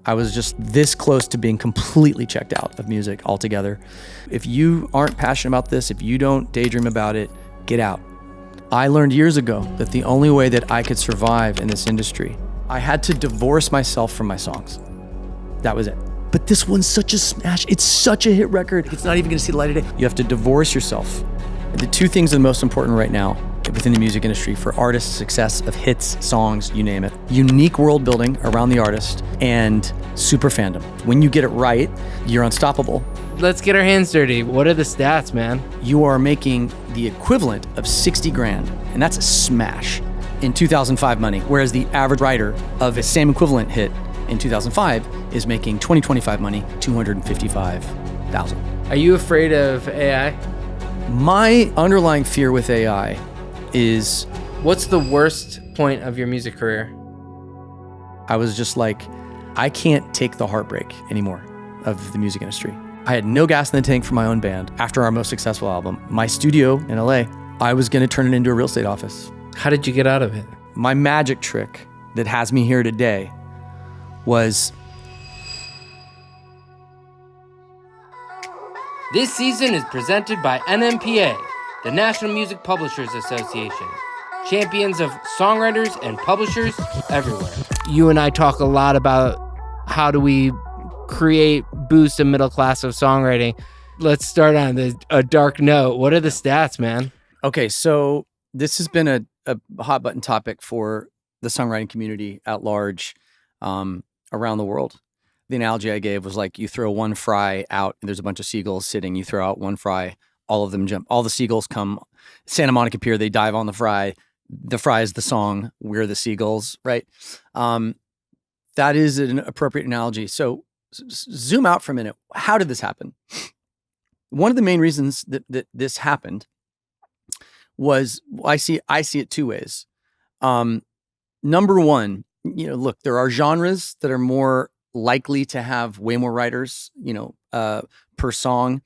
I was just this close to being completely checked out of music altogether. If you aren't passionate about this, if you don't daydream about it, get out. I learned years ago that the only way that I could survive in this industry, I had to divorce myself from my songs. That was it. But this one's such a smash. It's such a hit record. It's not even gonna see the light of day. You have to divorce yourself. The two things that are most important right now within the music industry for artists' success of hits, songs, you name it. Unique world building around the artist and super fandom. When you get it right, you're unstoppable. Let's get our hands dirty. What are the stats, man? You are making the equivalent of 60 grand, and that's a smash, in 2005 money, whereas the average writer of a same equivalent hit in 2005 is making 2025 money, 255,000. Are you afraid of AI? My underlying fear with AI is... What's the worst point of your music career? I was just like, I can't take the heartbreak anymore of the music industry. I had no gas in the tank for my own band. After our most successful album, my studio in LA, I was gonna turn it into a real estate office. How did you get out of it? My magic trick that has me here today was... This season is presented by NMPA, the National Music Publishers Association, champions of songwriters and publishers everywhere. You and I talk a lot about how do we boost a middle class of songwriting. Let's start on a dark note. What are the stats, man? Okay, so this has been a hot button topic for the songwriting community at large around the world. The analogy I gave was like you throw one fry out and there's a bunch of seagulls sitting. You throw out one fry, all of them jump. All the seagulls come, Santa Monica Pier, they dive on the fry. The fry is the song, we're the seagulls, right? That is an appropriate analogy. So zoom out for a minute. How did this happen? One of the main reasons that this happened was, I see it two ways. Number one, look, there are genres that are more likely to have way more writers, per song.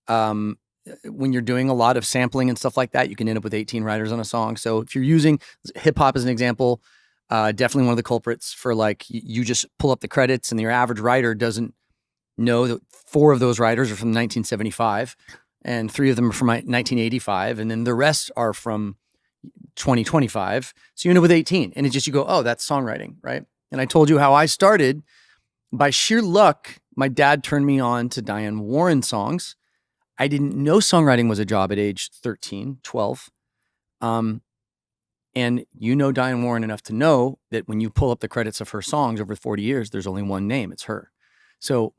When you're doing a lot of sampling and stuff like that, you can end up with 18 writers on a song. So if you're using hip hop as an example, definitely one of the culprits for like, you just pull up the credits and your average writer doesn't know that 4 of those writers are from 1975 and 3 of them are from 1985. And then the rest are from 2025. So you end up with 18 and it's just, you go, oh, that's songwriting, right? And I told you how I started. By sheer luck, my dad turned me on to Diane Warren songs. I didn't know songwriting was a job at age 13, 12. And Diane Warren enough to know that when you pull up the credits of her songs over 40 years, there's only one name, it's her. So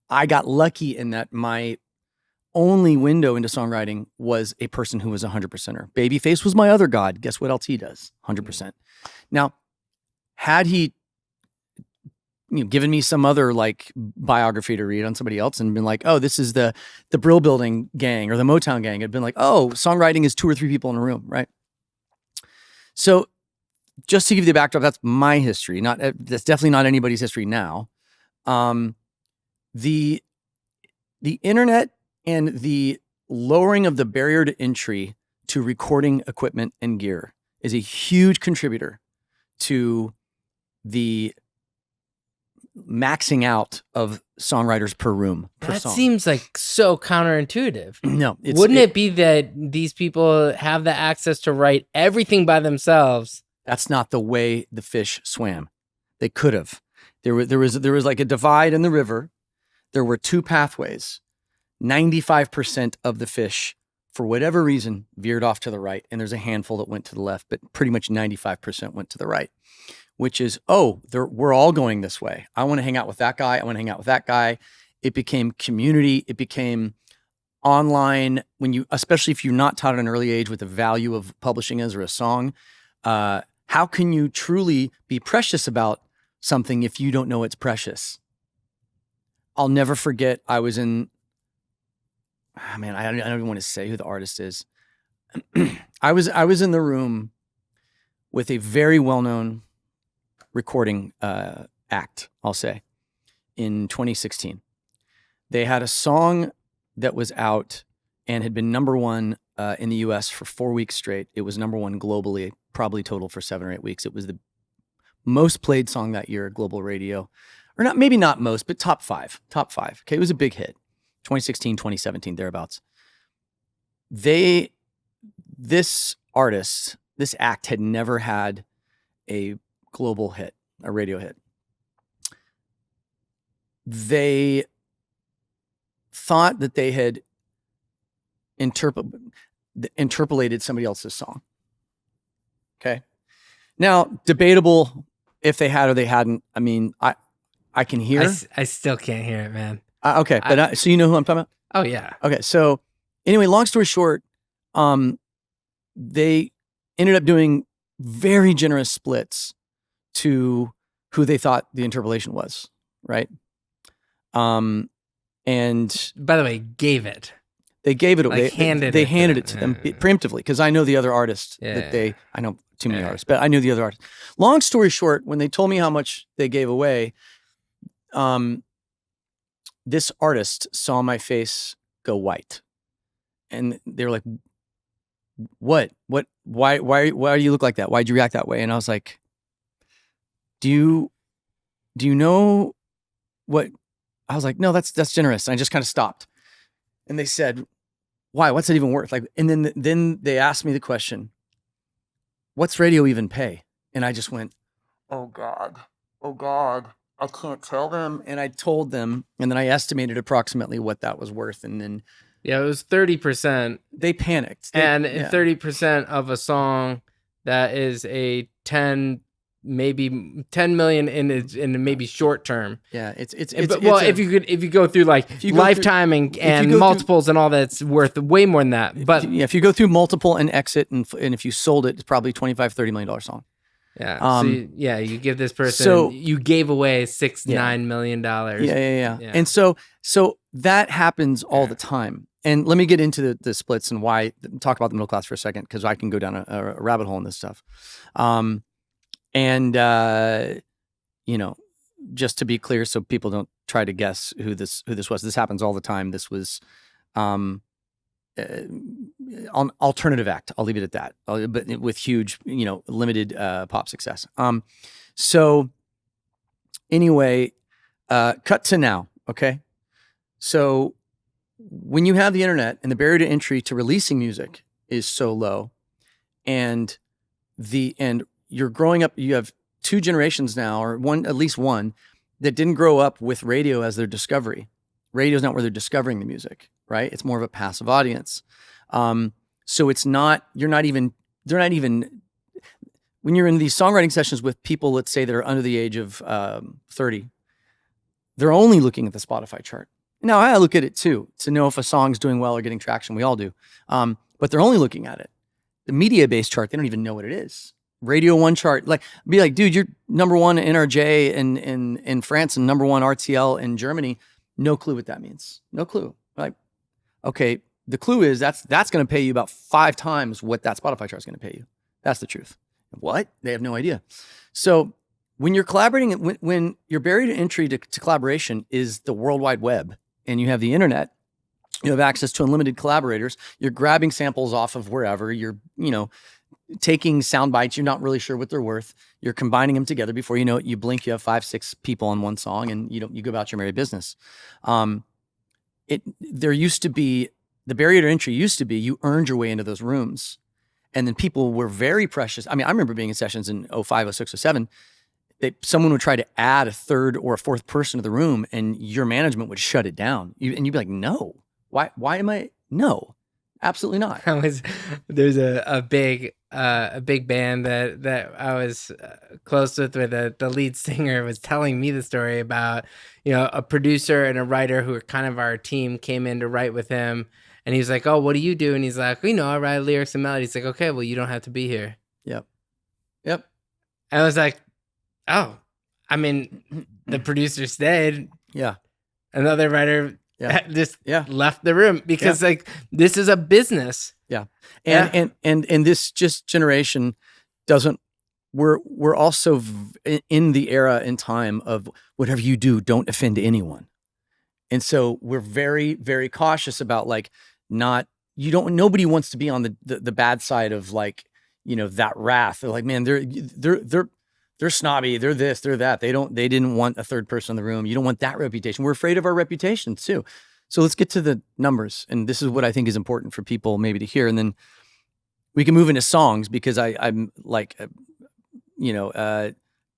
I got lucky in that my only window into songwriting was a person who was 100%er. Babyface was my other god. Guess what else he does? 100%. Now, had he given me some other like biography to read on somebody else and been like, oh, this is the Brill Building gang or the Motown gang, it'd been like, oh, songwriting is 2 or 3 people in a room, right? So just to give you the backdrop, that's my history. That's definitely not anybody's history now. The internet and the lowering of the barrier to entry to recording equipment and gear is a huge contributor to the maxing out of songwriters per room, per that song. Seems like so counterintuitive. No. Wouldn't it be that these people have the access to write everything by themselves? That's not the way the fish swam. They could have. There was like a divide in the river. There were 2 pathways. 95% of the fish, for whatever reason, veered off to the right. And there's a handful that went to the left, but pretty much 95% went to the right. Which is, we're all going this way. I want to hang out with that guy. I want to hang out with that guy. It became community. It became online. Especially if you're not taught at an early age what the value of publishing is or a song, how can you truly be precious about something if you don't know it's precious? I'll never forget. I was in, I don't even want to say who the artist is. I was in the room with a very well-known recording act, I'll say, in 2016. They had a song that was out and had been number 1 in the US for 4 weeks straight. It was number 1 globally, probably total for 7 or 8 weeks. It was the most played song that year, global radio or not, maybe not most, but top five. Okay, it was a big hit. 2016, 2017, thereabouts. This act had never had a global hit, a radio hit. They thought that they had interpolated somebody else's song. Okay. Now, debatable if they had or they hadn't. I mean, I can hear. I still can't hear it, man. Okay, but so you know who I'm talking about? Oh yeah. Okay, so anyway, long story short, they ended up doing very generous splits to who they thought the interpolation was, right? And by the way, they gave it away. Like they handed it to them preemptively because I know the other artist I know too many artists, but I knew the other artist. Long story short, when they told me how much they gave away, this artist saw my face go white, and they were like, "What? Why do you look like that? Why'd you react that way?" And I was like, "Do you know what?" I was like, "No, that's generous." And I just kind of stopped, and they said, "Why? What's it even worth?" Like, and then they asked me the question, "What's radio even pay?" And I just went, "Oh God, I can't tell them." And I told them, and then I estimated approximately what that was worth, and then it was 30%. They panicked, 30% of a song that is a 10 million in maybe short term. Yeah, it's if you go through like lifetime and multiples and all that's worth way more than that. But if you go through multiple and exit and if you sold it, it's probably $25-30 million song. Yeah. You give this person, you gave away $9 million. Yeah. And so that happens all the time. And let me get into the splits and why. Talk about the middle class for a second, because I can go down a rabbit hole in this stuff. Just to be clear, so people don't try to guess who this was. This happens all the time. This was an alternative act. I'll leave it at that. But with huge, limited pop success. So anyway, cut to now. Okay, so when you have the internet and the barrier to entry to releasing music is so low, and you're growing up, you have two generations now, or at least one, that didn't grow up with radio as their discovery. Radio's not where they're discovering the music, right? It's more of a passive audience. So they're not even, when you're in these songwriting sessions with people, let's say that are under the age of 30, they're only looking at the Spotify chart. Now, I look at it too, to know if a song's doing well or getting traction. We all do. But they're only looking at it. The media-based chart, they don't even know what it is. Radio 1 chart, be like, dude, you're number 1 NRJ in France and number 1 RTL in Germany. No clue what that means. No clue. Like, okay, the clue is that's going to pay you about 5 times what that Spotify chart is going to pay you. That's the truth. What? They have no idea. So when you're collaborating, when your barrier to entry to collaboration is the World Wide Web, and you have the internet, you have access to unlimited collaborators. You're grabbing samples off of wherever. You're, taking sound bites. You're not really sure what they're worth. You're combining them together. Before you know it, you blink, you have 5-6 people on one song, and you go about your merry business. There used to be, the barrier to entry used to be you earned your way into those rooms, and then people were very precious. I mean, I remember being in sessions in 05, 06, 07. Someone would try to add a third or a fourth person to the room, and your management would shut it down. And you'd be like, no, why am I? No, absolutely not. There's a big band that I was close with, where the lead singer was telling me the story about, a producer and a writer who were kind of our team came in to write with him. And he's like, "Oh, what do you do?" And he's like, "I write lyrics and melodies." He's like, "Okay, well, you don't have to be here." Yep. And I was like, oh, I mean, the producer stayed. Yeah. Another writer just left the room because this is a business. Yeah. And this just generation doesn't, we're also in the era and time of whatever you do, don't offend anyone. And so we're very, very cautious about nobody wants to be on the bad side of that wrath. They're like, man, they're snobby, they're this, they're that. They didn't want a third person in the room. You don't want that reputation. We're afraid of our reputations too. So let's get to the numbers. And this is what I think is important for people maybe to hear. And then we can move into songs, because I'm like,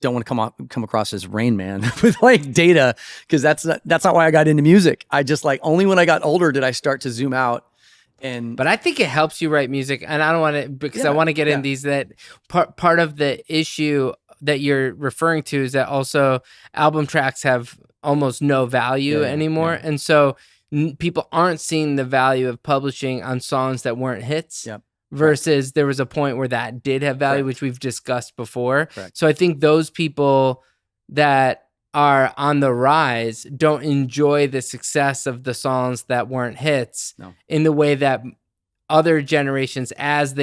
don't want to come across as Rain Man with like data, because that's not why I got into music. I just like, only when I got older did I start to zoom out. But I think it helps you write music, and I don't want to, because I want to get in these, that part of the issue that you're referring to is that also album tracks have almost no value anymore. Yeah. And so people aren't seeing the value of publishing on songs that weren't hits. Yep. Versus there was a point where that did have value, which we've discussed before. Correct. So I think those people that are on the rise don't enjoy the success of the songs that weren't hits in the way that other generations, as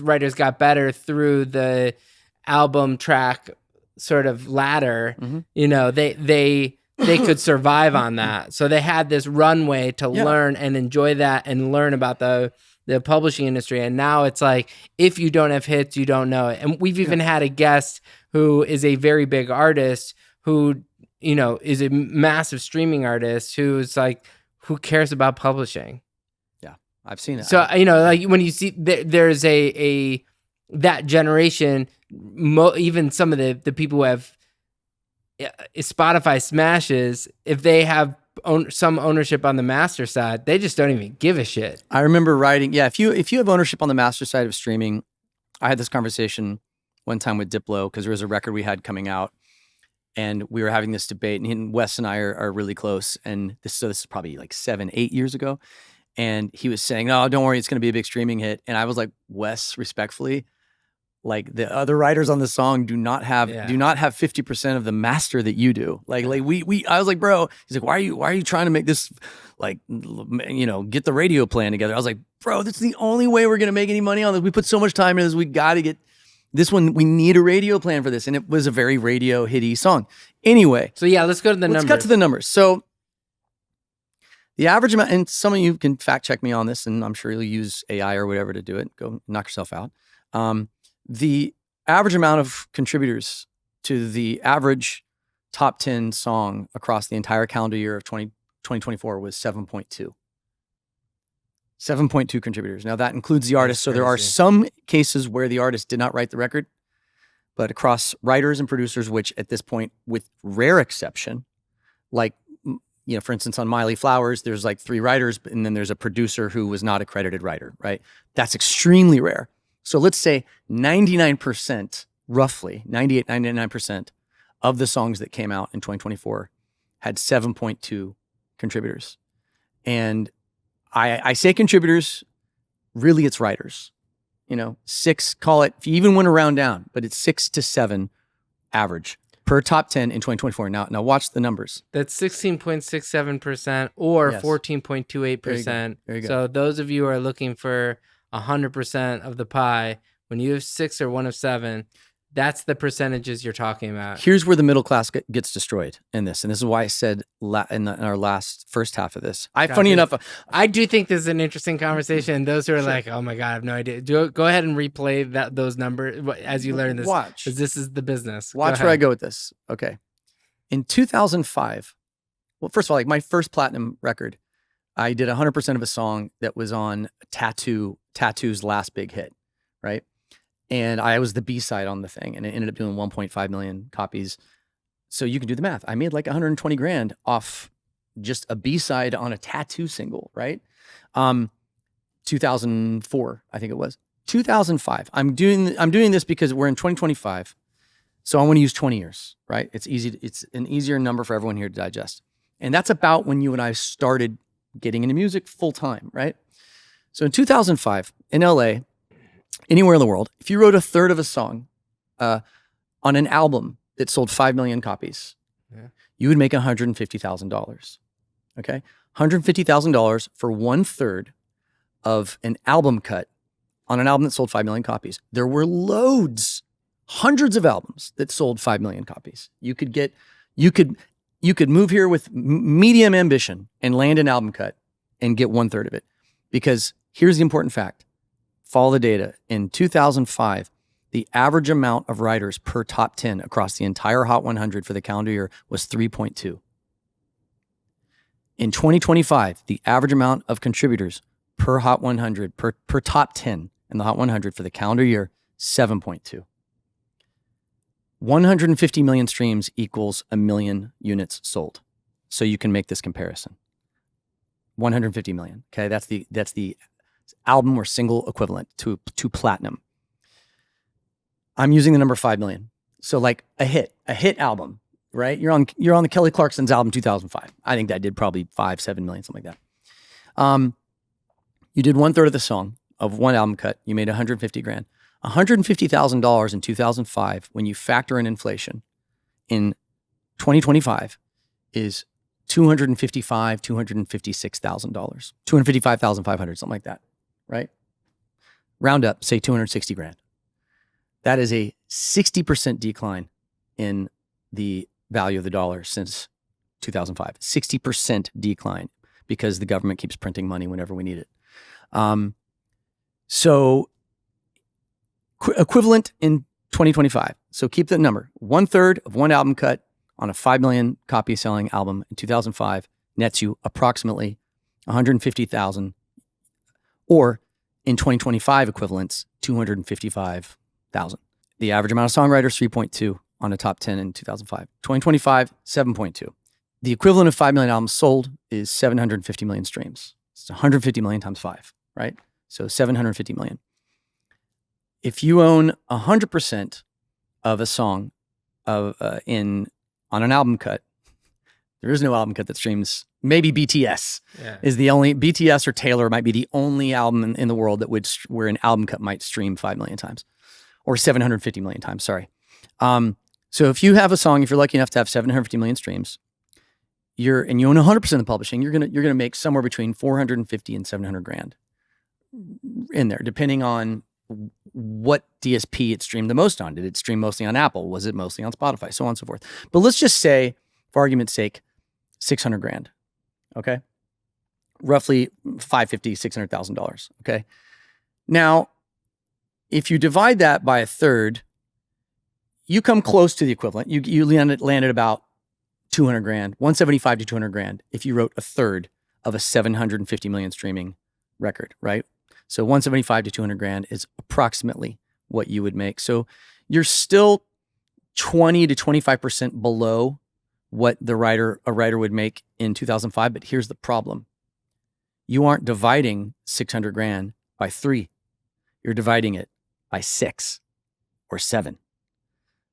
writers got better through the album track sort of ladder, they could survive on that. So they had this runway to learn and enjoy that and learn about the publishing industry. And now it's like, if you don't have hits, you don't know it. And we've even had a guest who is a very big artist who, is a massive streaming artist, who's like, who cares about publishing? Yeah, I've seen it. So, like when you see there's that generation, even some of the people who have Spotify smashes, if they have some ownership on the master side, they just don't even give a shit. I remember writing, if you have ownership on the master side of streaming, I had this conversation one time with Diplo, because there was a record we had coming out, and we were having this debate, and Wes and I are really close, and this is probably like 7-8 years ago, and he was saying, "Oh, don't worry, it's going to be a big streaming hit," and I was like, "Wes, respectfully, like the other writers on the song do not have 50% of the master that you do. Like I was like, bro," he's like, why are you trying to make this, like, get the radio plan together? I was like, bro, that's the only way we're going to make any money on this. We put so much time into this. We got to get this one. We need a radio plan for this. And it was a very radio hitty song. Anyway. So let's go to the numbers. Let's cut to the numbers. So the average amount, and some of you can fact check me on this, and I'm sure you'll use AI or whatever to do it. Go knock yourself out. The average amount of contributors to the average top 10 song across the entire calendar year of 2024 was 7.2. 7.2 contributors. Now that includes the artist. So there are some cases where the artist did not write the record, but across writers and producers, which at this point, with rare exception, like, for instance, on Miley Flowers, there's like 3 writers, and then there's a producer who was not a credited writer, right? That's extremely rare. So let's say 99%, roughly 98, 99% of the songs that came out in 2024 had 7.2 contributors. And I say contributors, really it's writers, 6, call it, if you even want to round down, but it's 6 to 7 average per top 10 in 2024. Now watch the numbers. That's 16.67% or 14.28%. There you go. So those of you who are looking for 100% of the pie, when you have 6 or 1 of 7, that's the percentages you're talking about. Here's where the middle class gets destroyed in this. And this is why I said in our first half of this. Funny enough, I do think this is an interesting conversation. Those who are like, oh my God, I have no idea. Go ahead and replay those numbers as you learn this. Watch. Because this is the business. Watch where I go with this. Okay. In 2005, well, first of all, like my first platinum record, I did 100% of a song that was on Tattoo's last big hit, right? And I was the B-side on the thing, and it ended up doing 1.5 million copies. So you can do the math. I made like 120 grand off just a B-side on a Tattoo single, right? 2004, I think it was. 2005. I'm doing this because we're in 2025. So I want to use 20 years, right? It's easy. It's an easier number for everyone here to digest. And that's about when you and I started getting into music full time, right? So in 2005 in LA, anywhere in the world, if you wrote a third of a song on an album that sold 5 million copies, you would make $150,000. Okay? $150,000 for 1/3 of an album cut on an album that sold 5 million copies. There were hundreds of albums that sold 5 million copies. You could move here with medium ambition and land an album cut and get 1/3 of it. Because here's the important fact. Follow the data. In 2005, the average amount of writers per top 10 across the entire Hot 100 for the calendar year was 3.2. In 2025, the average amount of contributors per Hot 100, per top 10 in the Hot 100 for the calendar year, 7.2. 150 million streams equals a million units sold. So you can make this comparison. 150 million. Okay, that's the album or single equivalent to platinum. I'm using the number 5 million. So like a hit album, right? You're on the Kelly Clarkson's album 2005. I think that did probably 5-7 million, something like that. You did 1/3 of the song of one album cut. You made 150 grand. $150,000 in 2005, when you factor in inflation, in 2025 is $256,000, $255,500, something like that, right? Round up, say 260 grand. That is a 60% decline in the value of the dollar since 2005. 60% decline because the government keeps printing money whenever we need it. So equivalent in 2025. So keep that number. 1/3 of one album cut on a 5 million copy selling album in 2005 nets you approximately 150,000, or in 2025 equivalents, 255,000. The average amount of songwriters, 3.2 on a top 10 in 2005. 2025, 7.2. The equivalent of 5 million albums sold is 750 million streams. It's 150 million times 5, right? So 750 million. If you own 100% of a song on an album cut, there is no album cut that streams. Maybe BTS is the only, BTS or Taylor might be the only album in the world that where an album cut might stream 5 million times, or 750 million times. Sorry. So if you have a song, if you're lucky enough to have 750 million streams, and you own 100% of the publishing, you're gonna make somewhere between 450 and 700 grand in there, depending on what DSP it streamed the most on. Did it stream mostly on Apple? Was it mostly on Spotify? So on and so forth. But let's just say, for argument's sake, 600 grand. Okay. Roughly $550,000, $600,000. Okay. Now, if you divide that by 1/3, you come close to the equivalent. You landed about 200 grand, 175 to 200 grand if you wrote 1/3 of a 750 million streaming record, right? So 175 to 200 grand is approximately what you would make. So you're still 20 to 25% below what a writer would make in 2005. But here's the problem. You aren't dividing 600 grand by 3. You're dividing it by 6 or 7.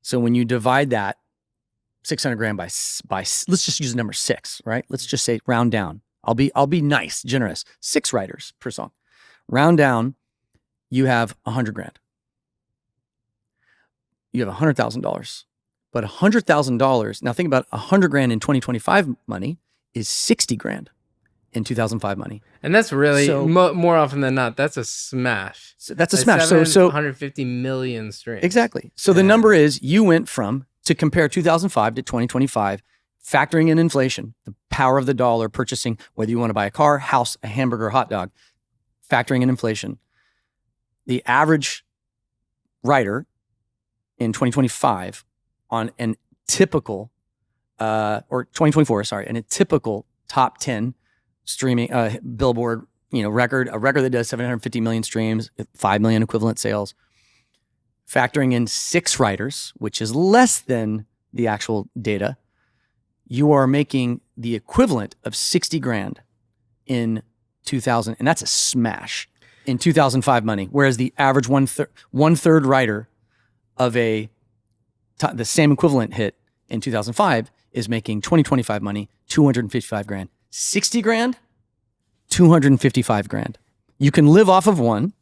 So when you divide that 600 grand by let's just use the number 6, right? Let's just say round down. I'll be nice, generous. 6 writers per song. Round down, you have 100 grand. You have $100,000. But $100,000, now think about 100 grand in 2025 money is 60 grand in 2005 money. And that's really, more often than not, that's a smash. So that's a smash. So 150 million streams. Exactly. So the number is, you went from, to compare 2005 to 2025, factoring in inflation, the power of the dollar, purchasing, whether you want to buy a car, house, a hamburger, hot dog, factoring in inflation, the average writer in 2025 on an typical, or 2024, sorry, in a typical top 10 streaming Billboard, record, a record that does 750 million streams, 5 million equivalent sales, factoring in 6 writers, which is less than the actual data, you are making the equivalent of 60 grand in 2000, and that's a smash in 2005 money. Whereas the average one-third writer of the same equivalent hit in 2005 is making 2025 money, 255 grand. 60 grand, 255 grand. You can live off of one.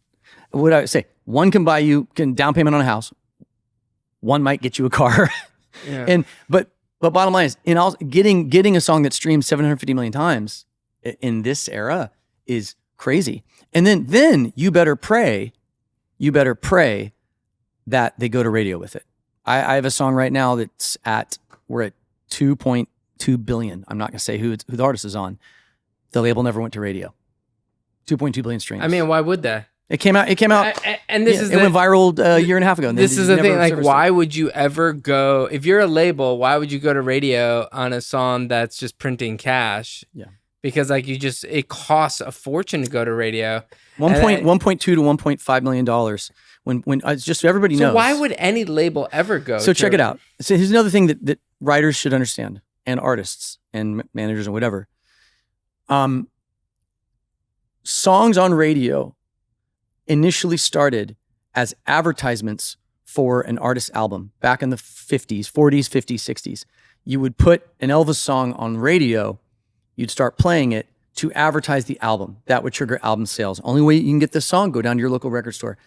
What I say, one can buy you down payment on a house. One might get you a car. Yeah. But bottom line is, getting a song that streams 750 million times in this era is crazy. And then you better pray that they go to radio with it. I have a song right now we're at 2.2 billion. I'm not gonna say who the artist is on. The label never went to radio. 2.2 billion streams. I mean, why would they? It came out. And this is it went viral a year and a half ago. And this is the thing. Like, why would you ever go if you're a label? Why would you go to radio on a song that's just printing cash? Yeah, because like it costs a fortune to go to radio. 1.2 to 1.5 million dollars. When it's just so everybody knows. So why would any label ever go? So check it out. So here's another thing that writers should understand, and artists and managers and whatever. Songs on radio initially started as advertisements for an artist's album back in the 50s, 40s, 50s, 60s. You would put an Elvis song on radio, you'd start playing it to advertise the album. That would trigger album sales. Only way you can get this song, go down to your local record store.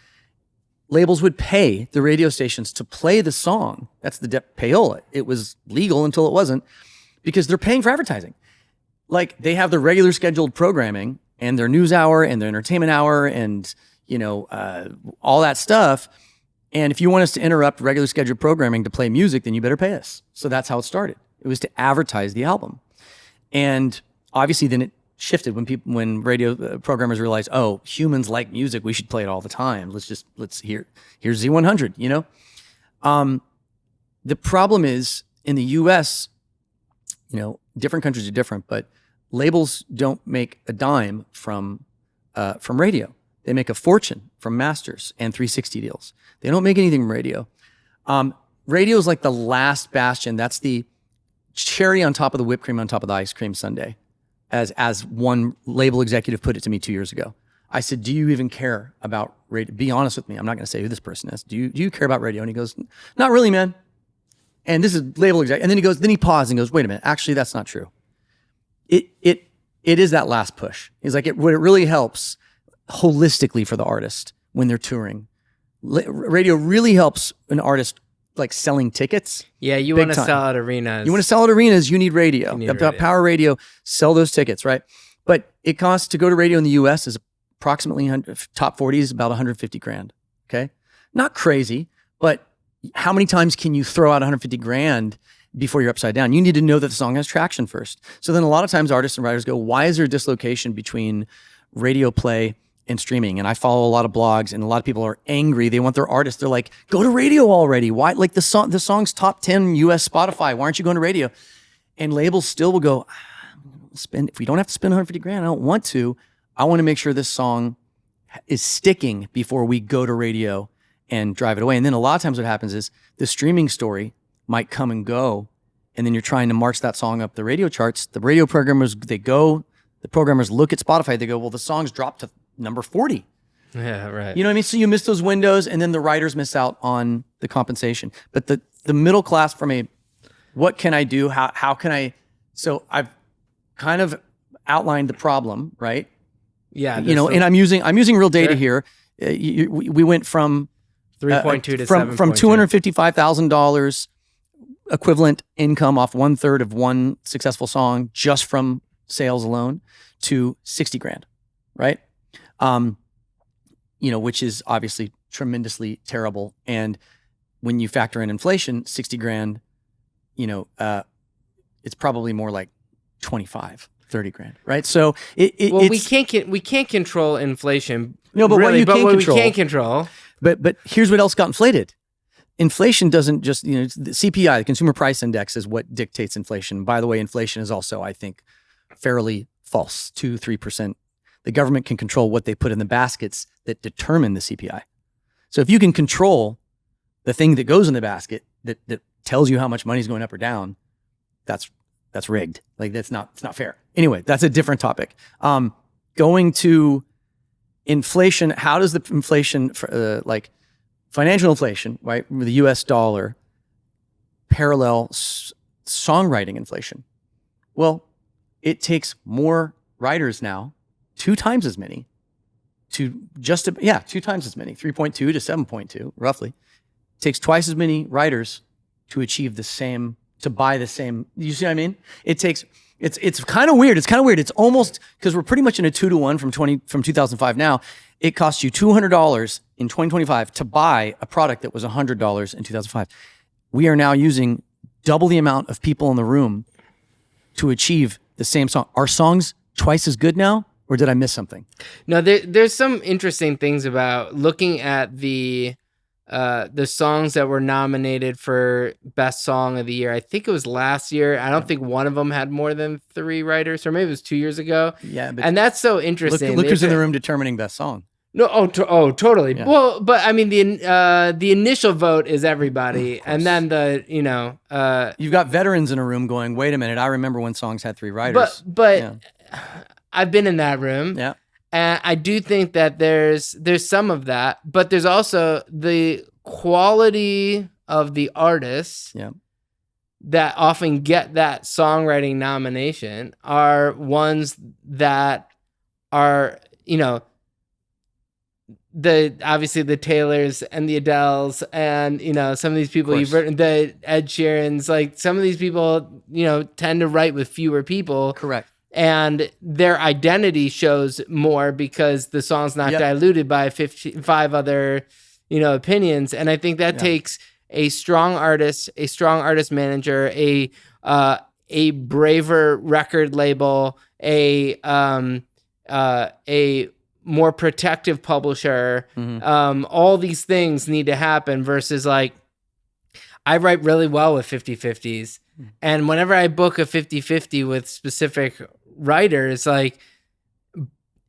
Labels would pay the radio stations to play the song. That's the payola. It was legal until it wasn't, because they're paying for advertising. Like, they have their regular scheduled programming and their news hour and their entertainment hour and all that stuff. And if you want us to interrupt regular scheduled programming to play music, then you better pay us. So that's how it started. It was to advertise the album. And obviously then it shifted when radio programmers realized, oh, humans like music, we should play it all the time. Here's Z100, The problem is, in the US, different countries are different, but labels don't make a dime from radio. They make a fortune from masters and 360 deals. They don't make anything from radio. Radio is like the last bastion. That's the cherry on top of the whipped cream on top of the ice cream sundae, as one label executive put it to me 2 years ago. I said, do you even care about radio? Be honest with me. I'm not going to say who this person is. Do you care about radio? And he goes, not really, man. And this is label executive. And then he paused and goes, wait a minute. Actually, that's not true. It is that last push. He's like, what it really helps holistically for the artist when they're touring. Radio really helps an artist, like, selling tickets. Yeah, you want to sell at arenas. You want to sell at arenas, you need radio. Power radio, sell those tickets, right? But it costs to go to radio in the US is approximately top 40 is about 150 grand. Okay. Not crazy, but how many times can you throw out 150 grand before you're upside down? You need to know that the song has traction first. So then a lot of times artists and writers go, why is there a dislocation between radio play and streaming? And I follow a lot of blogs, and a lot of people are angry. They want their artists. They're like, go to radio already. Why? Like, the song's top 10 US Spotify. Why aren't you going to radio? And labels still will go, if we don't have to spend 150 grand, I don't want to. I want to make sure this song is sticking before we go to radio and drive it away. And then a lot of times what happens is the streaming story might come and go, and then you're trying to march that song up the radio charts. The radio programmers, the programmers look at Spotify, they go, well, the song's dropped to number 40. Yeah, right. You know what I mean? So you miss those windows, and then the writers miss out on the compensation. But the middle class, what can I do? How can I? So I've kind of outlined the problem, right? Yeah. And I'm using real data here. We went from 3.2 to 7.2. From $255,000 equivalent income off 1/3 of one successful song just from sales alone to 60 grand, right? Which is obviously tremendously terrible. And when you factor in inflation, 60 grand, it's probably more like 25, 30 grand, right? So we can't control inflation. No, but really, what we can control. But here's what else got inflated. Inflation doesn't just, the CPI, the Consumer Price Index, is what dictates inflation. By the way, inflation is also, I think, fairly false, 2-3%. The government can control what they put in the baskets that determine the CPI. So if you can control the thing that goes in the basket that tells you how much money is going up or down, that's rigged. Like, it's not fair. Anyway, that's a different topic. Going to inflation, how does the inflation, financial inflation, right, with the US dollar, parallel songwriting inflation? Well, it takes more writers now, 2 times as many, 2 times as many, 3.2 to 7.2, roughly. It takes twice as many writers to achieve the same, to buy the same. You see what I mean? It's kind of weird. It's almost, because we're pretty much in a 2-to-1 from 2005 now. It costs you $200 in 2025 to buy a product that was $100 in 2005. We are now using double the amount of people in the room to achieve the same song. Our song's twice as good now, Or did I miss something? No, there's some interesting things about looking at the songs that were nominated for Best Song of the Year. I think it was last year. I don't think one of them had more than 3 writers, or maybe it was 2 years ago. Yeah, but and that's so interesting. Look who's in the room determining Best Song. No, totally. Yeah. Well, but I mean, the initial vote is everybody, and then you've got veterans in a room going, "Wait a minute, I remember when songs had 3 writers." But I've been in that room. Yeah. And I do think that there's some of that, but there's also the quality of the artists that often get that songwriting nomination are ones that are, obviously the Taylors and the Adeles and, some of these people you've written, the Ed Sheerans, like some of these people, tend to write with fewer people. Correct. And their identity shows more because the song's not diluted by 5 other, opinions. And I think that takes a strong artist manager, a braver record label, a more protective publisher. All these things need to happen versus like, I write really well with 50-50s. And whenever I book a 50-50 with specific writers, like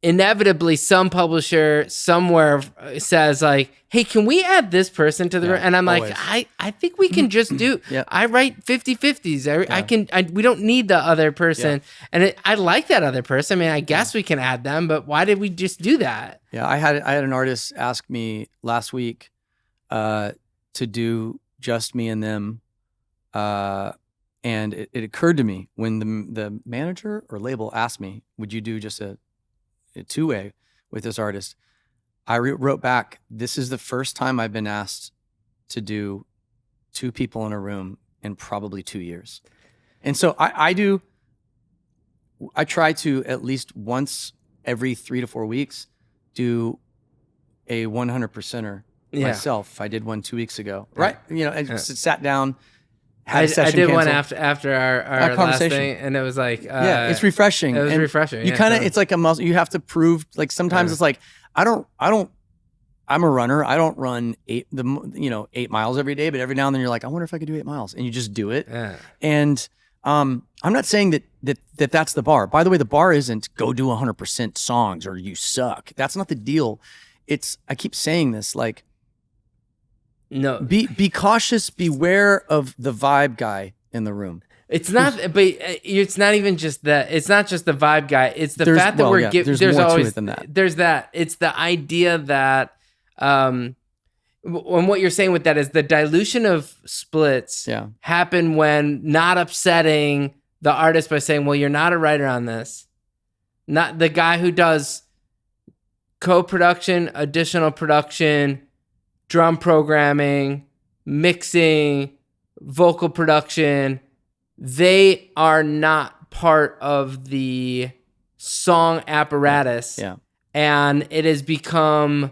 inevitably some publisher somewhere says like, hey, can we add this person to the and I'm always. like, I think we can just do I write 50-50s. We don't need the other person. And I like that other person. I mean, I guess we can add them, but why did we just do that? Yeah, I had an artist ask me last week to do just me and them. And it occurred to me when the manager or label asked me, would you do just a 2-way with this artist? I wrote back, this is the first time I've been asked to do 2 people in a room in probably 2 years. And so I try to at least once every 3 to 4 weeks do a 100%er myself. I did one 2 weeks ago, right? I just sat down, had a session I did canceled. one after our last thing, and it was like, it's refreshing. It was refreshing. You kind of, it's like a muscle. You have to prove. Like sometimes it's like, I'm a runner. I don't run 8 miles every day, but every now and then you're like, I wonder if I could do 8 miles, and you just do it. Yeah. And I'm not saying that's the bar. By the way, the bar isn't go do 100% songs or you suck. That's not the deal. I keep saying this, like, no, be cautious, beware of the vibe guy in the room. It's not, but it's not even just that. It's not just the vibe guy. It's the fact that we're giving. There's more always to it than that. There's that. It's the idea that, and what you're saying with that is the dilution of splits happen when not upsetting the artist by saying, well, you're not a writer on this. Not the guy who does co-production, additional production, drum programming, mixing, vocal production. They are not part of the song apparatus. Yeah. And it has become,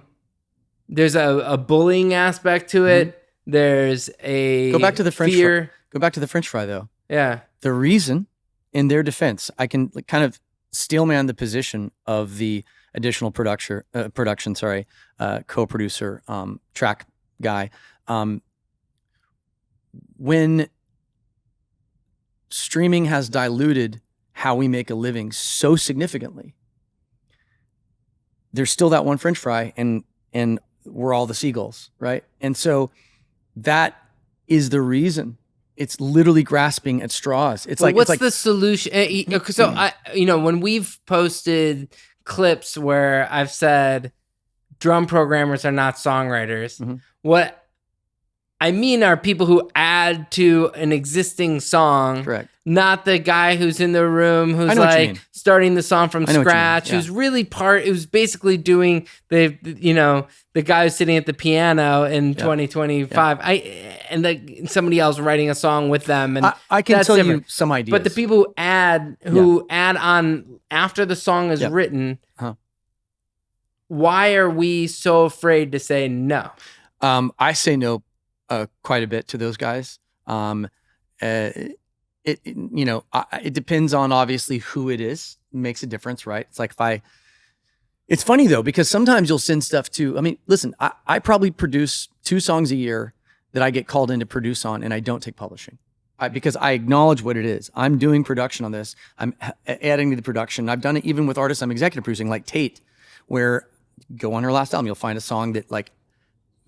there's a bullying aspect to it. There's a Go back to the French fear. Go back to the French fry though. Yeah. The reason, in their defense, I can kind of steelman the position of the additional production, co-producer, track guy. When streaming has diluted how we make a living so significantly, there's still that one French fry, and we're all the Seagulls, right? And so that is the reason. It's literally grasping at straws. It's like, what's the solution? So when we've posted clips where I've said drum programmers are not songwriters, what I mean are people who add to an existing song. Correct. Not the guy who's in the room who's like starting the song from scratch, who's really who's basically doing the guy who's sitting at the piano in 2025. And somebody else writing a song with them. And I can tell you some ideas. But the people who add on after the song is written, why are we so afraid to say no? I say no quite a bit to those guys. it depends on obviously who it is. It makes a difference, right? It's like it's funny though, because sometimes you'll send stuff to, I mean, listen, I probably produce 2 songs a year that I get called in to produce on, and I don't take publishing. Because I acknowledge what it is. I'm doing production on this. I'm adding to the production. I've done it even with artists I'm executive producing, like Tate, where go on her last album, you'll find a song that like,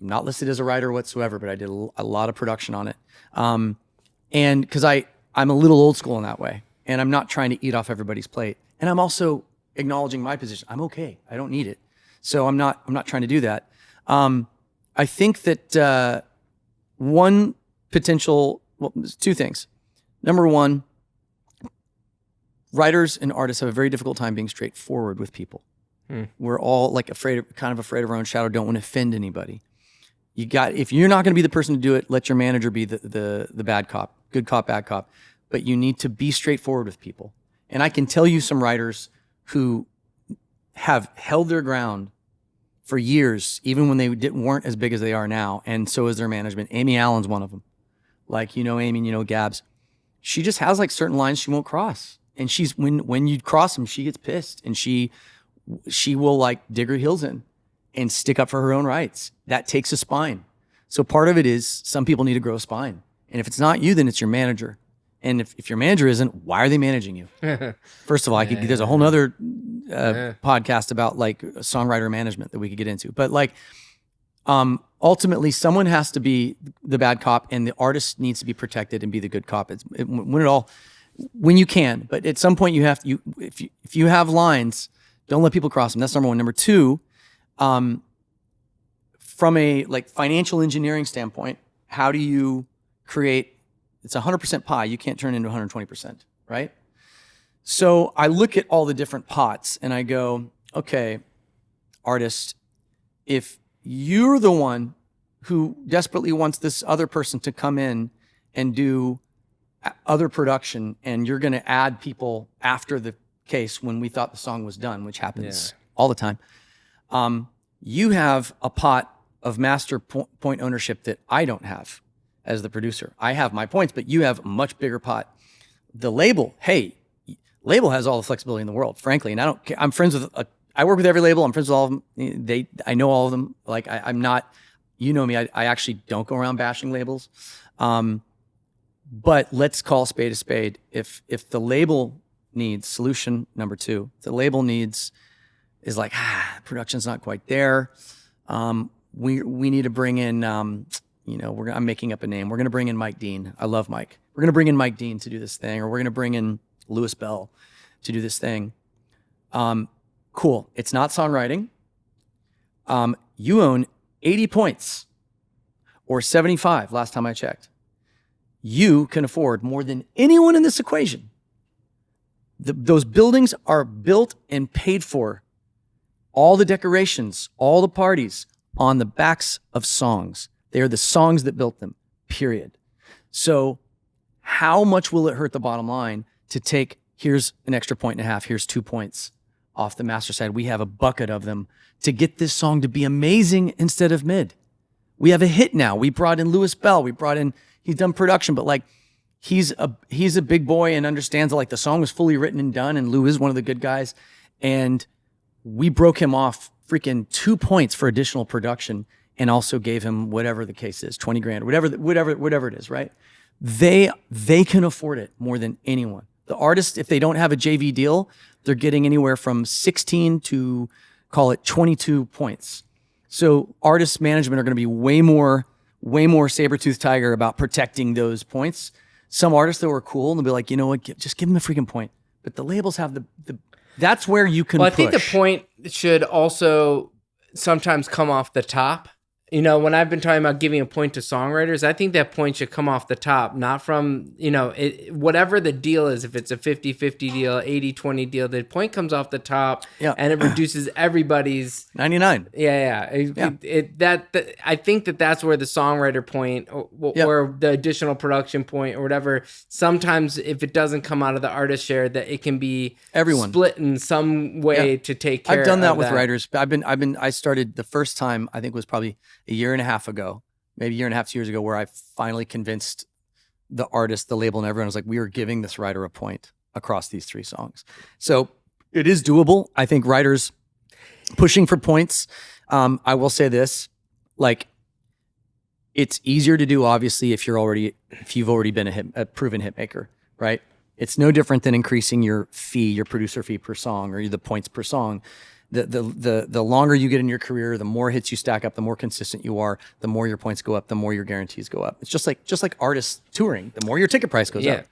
I'm not listed as a writer whatsoever, but I did a lot of production on it. And because I'm a little old school in that way, and I'm not trying to eat off everybody's plate. And I'm also acknowledging my position. I'm okay. I don't need it. So I'm not trying to do that. I think that one potential, well, there's 2 things. Number one, writers and artists have a very difficult time being straightforward with people. We're all like kind of afraid of our own shadow, don't want to offend anybody. If you're not going to be the person to do it, let your manager be the bad cop, good cop, bad cop. But you need to be straightforward with people. And I can tell you some writers who have held their ground for years, even when they weren't as big as they are now. And so is their management. Amy Allen's one of them. Like, Amy, Gabs. She just has like certain lines she won't cross. And she's, when you cross them, she gets pissed. And she will like dig her heels in and stick up for her own rights. That takes a spine. So part of it is some people need to grow a spine. And if it's not you, then it's your manager. And if your manager isn't, why are they managing you? First of all, there's a whole nother podcast about like songwriter management that we could get into. But like, ultimately, someone has to be the bad cop, and the artist needs to be protected and be the good cop. When you can, but at some point if you have lines, don't let people cross them. That's number one. Number two, from a like financial engineering standpoint, how do you create? It's 100% pie. You can't turn it into 120%, right? So I look at all the different pots and I go, okay, artist, if you're the one who desperately wants this other person to come in and do other production, and you're going to add people after the case when we thought the song was done, which happens all the time, you have a pot of master point ownership that I don't have as the producer. I have my points, but you have a much bigger pot. The label, hey, label has all the flexibility in the world, frankly, and I don't care. I'm friends with, I work with every label. I'm friends with all of them. I know all of them. Like I'm not, you know me, I actually don't go around bashing labels. But let's call a spade. If the label needs solution number 2, the label needs is like, production's not quite there. We need to bring in, I'm making up a name. We're going to bring in Mike Dean. I love Mike. We're going to bring in Mike Dean to do this thing, or we're going to bring in Louis Bell to do this thing. Cool. It's not songwriting. You own 80 points or 75 last time I checked. You can afford more than anyone in this equation. Those buildings are built and paid for. All the decorations, all the parties on the backs of songs. They are the songs that built them, period. So how much will it hurt the bottom line to take, here's an extra 1.5 points, here's 2 points off the master side. We have a bucket of them to get this song to be amazing instead of mid. We have a hit now. We brought in Louis Bell. He's done production, but like he's a big boy and understands that like the song was fully written and done, and Lou is one of the good guys. And we broke him off freaking 2 points for additional production and also gave him whatever the case is, 20 grand, whatever it is, right? They can afford it more than anyone. The artist, if they don't have a JV deal, they're getting anywhere from 16 to call it 22 points. So artist management are going to be way more saber-toothed tiger about protecting those points. Some artists that were cool and they'll be like, you know what, just give them a freaking point. But the labels have the that's where you can push. I think the point should also sometimes come off the top. When I've been talking about giving a point to songwriters, I think that point should come off the top, not from, whatever the deal is. If it's a 50-50 deal, 80-20 deal, the point comes off the top and it reduces everybody's 99. Yeah. I think that's where the songwriter point or the additional production point or whatever, sometimes if it doesn't come out of the artist share, that it can be split in some way to take care of that. I've done that with writers. I started the first time, I think was probably a year and a half ago, maybe a year and a half, 2 years ago, where I finally convinced the artist, the label, and everyone was like, we are giving this writer a point across these 3 songs. So it is doable. I think writers pushing for points. I will say this, like, it's easier to do, obviously, if you've already been a proven hit maker, right? It's no different than increasing your fee, your producer fee per song, or the points per song. The longer you get in your career, the more hits you stack up, the more consistent you are, the more your points go up, the more your guarantees go up. It's just like artists touring. The more your ticket price goes up.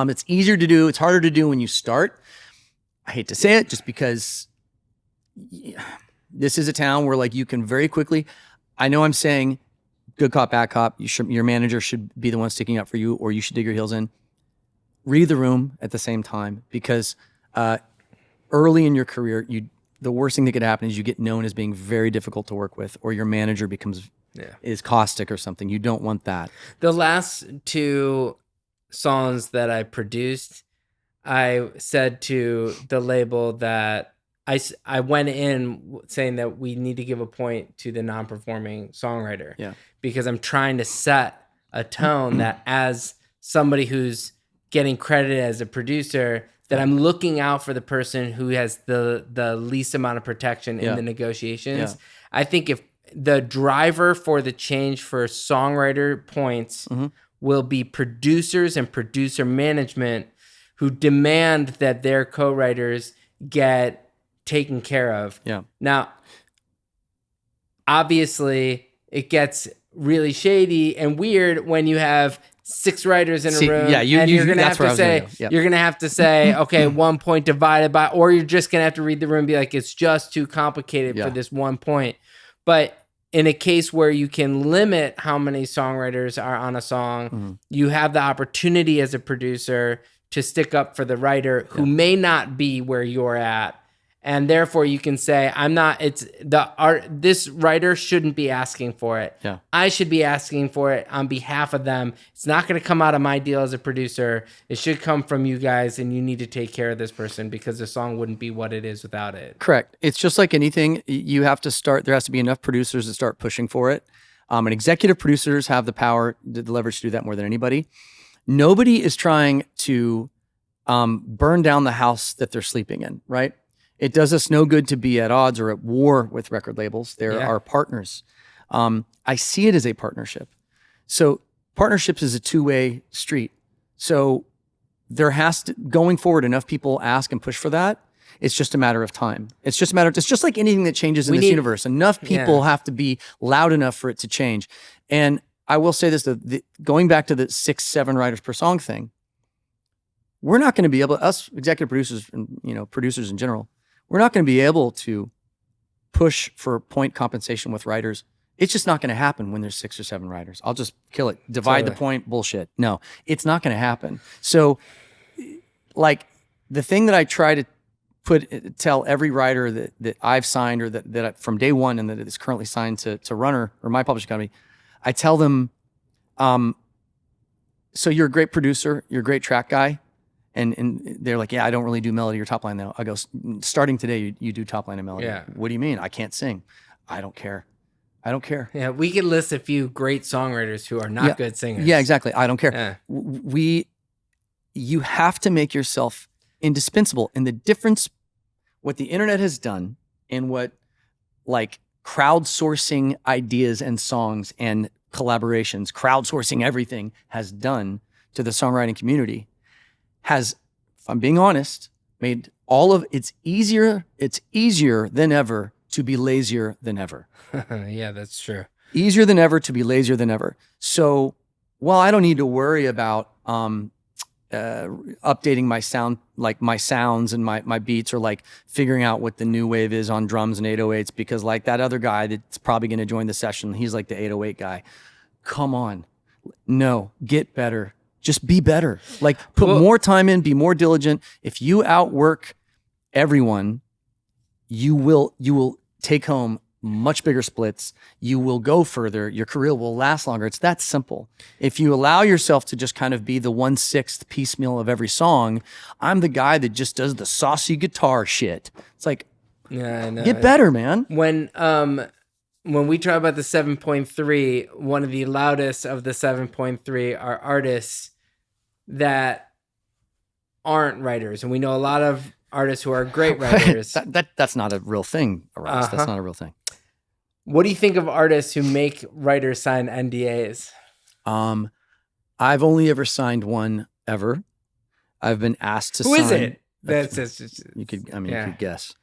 It's easier to do. It's harder to do when you start. I hate to say it, just because this is a town where, like, you can very quickly. I know I'm saying good cop, bad cop. Your manager should be the one sticking up for you, or you should dig your heels in. Read the room at the same time, because early in your career, the worst thing that could happen is you get known as being very difficult to work with, or your manager is caustic or something. You don't want that. The last 2 songs that I produced, I said to the label that I went in saying that we need to give a point to the non-performing songwriter. Yeah. Because I'm trying to set a tone that, as somebody who's getting credited as a producer, that I'm looking out for the person who has the least amount of protection in the negotiations. Yeah. I think if the driver for the change for songwriter points will be producers and producer management who demand that their co-writers get taken care of. Yeah. Now, obviously, it gets really shady and weird when you have 6 writers in a room. Yeah, you're gonna have to say, you're gonna have to say, okay, 1 point divided by, or you're just gonna have to read the room and be like, it's just too complicated for this 1 point. But in a case where you can limit how many songwriters are on a song, you have the opportunity as a producer to stick up for the writer who may not be where you're at. And therefore you can say, this writer shouldn't be asking for it. Yeah. I should be asking for it on behalf of them. It's not going to come out of my deal as a producer. It should come from you guys, and you need to take care of this person, because the song wouldn't be what it is without it. Correct. It's just like anything. You have to start, there has to be enough producers to start pushing for it. And executive producers have the power, the leverage to do that more than anybody. Nobody is trying to burn down the house that they're sleeping in, right? It does us no good to be at odds or at war with record labels. They're our partners. I see it as a partnership. So partnerships is a 2-way street. So there has to, going forward, enough people ask and push for that. It's just a matter of time. It's just like anything that changes in this universe. Enough people have to be loud enough for it to change. And I will say this, going back to the 6-7 writers per song thing, we're not going to be able, us executive producers and producers in general, we're not going to be able to push for point compensation with writers. It's just not going to happen when there's 6 or 7 writers. I'll just kill it. Divide the point, bullshit. No, it's not going to happen. So, like, the thing that I try to tell every writer that I've signed, or that from day one, and that is currently signed to Runner, or my publishing company, I tell them, so you're a great producer, you're a great track guy. And they're like, yeah, I don't really do melody or top line though. I go, starting today, you do top line and melody. Yeah. What do you mean? I can't sing. I don't care. Yeah, we could list a few great songwriters who are not good singers. Yeah, exactly. I don't care. Yeah. You have to make yourself indispensable. And the difference, what the internet has done, and what, like, crowdsourcing ideas and songs and collaborations, crowdsourcing everything has done to the songwriting community, has, if I'm being honest, made all of it's easier than ever to be lazier than ever. Yeah, that's true. Easier than ever to be lazier than ever. So, while I don't need to worry about updating my sound, like my sounds and my beats, or like figuring out what the new wave is on drums and 808s, because like that other guy that's probably going to join the session, he's like the 808 guy. Come on. No, get better. Just be better. Like, put more time in, be more diligent. If you outwork everyone, you will take home much bigger splits. You will go further. Your career will last longer. It's that simple. If you allow yourself to just kind of be the 1/6 piecemeal of every song, I'm the guy that just does the saucy guitar shit. It's like, yeah, I know. Get better, man. When we talk about the 7.3, one of the loudest of the 7.3 are artists that aren't writers, and we know a lot of artists who are great writers. That's not a real thing, Ross. That's not a real thing. What do you think of artists who make writers sign NDAs? I've only ever signed one ever. I've been asked to sign. Who is it? You could guess.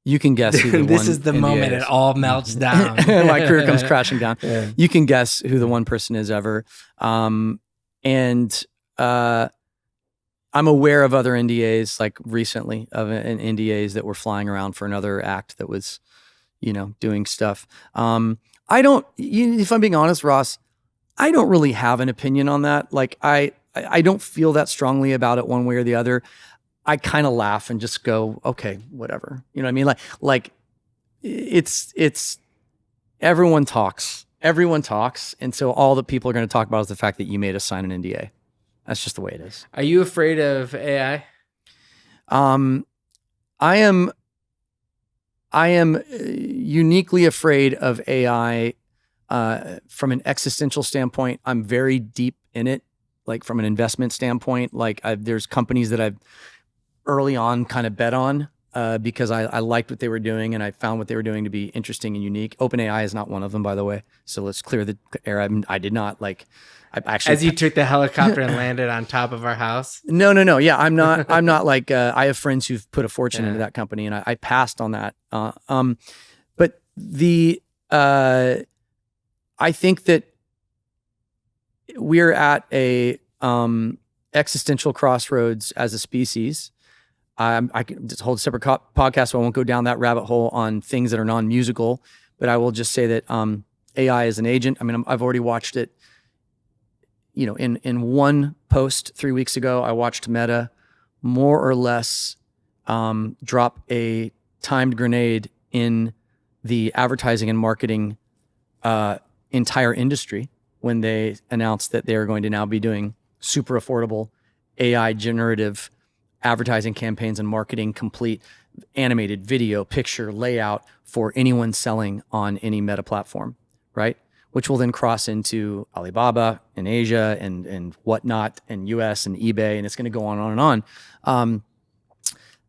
You can guess who the this is the NDA moment is. it all melts down. My career comes crashing down. Yeah. You can guess who the one person is ever. I'm aware of other NDAs, like recently of an NDAs that were flying around for another act that was, doing stuff. If I'm being honest, Ross, I don't really have an opinion on that. Like I don't feel that strongly about it one way or the other. I kind of laugh and just go, okay, whatever. You know what I mean? Like it's everyone talks. And so all that people are going to talk about is the fact that you made us sign an NDA. That's just the way it is. Are you afraid of AI? I am uniquely afraid of AI from an existential standpoint. I'm very deep in it, like from an investment standpoint. Like there's companies that I've early on kind of bet on because I liked what they were doing and I found what they were doing to be interesting and unique. OpenAI is not one of them, by the way. So let's clear the air. I did not like. I actually, as you took the helicopter and landed on top of our house. No. Yeah, I'm not like. I have friends who've put a fortune into that company, and I passed on that. But I think that we're at a existential crossroads as a species. I can just hold a separate podcast, so I won't go down that rabbit hole on things that are non-musical. But I will just say that AI is an agent. I mean, I've already watched it. In one post 3 weeks ago, I watched Meta more or less drop a timed grenade in the advertising and marketing entire industry when they announced that they are going to now be doing super affordable AI generative advertising campaigns and marketing, complete animated video, picture, layout for anyone selling on any Meta platform, right? Which will then cross into Alibaba in Asia and whatnot and US and eBay, and it's going to go on and on.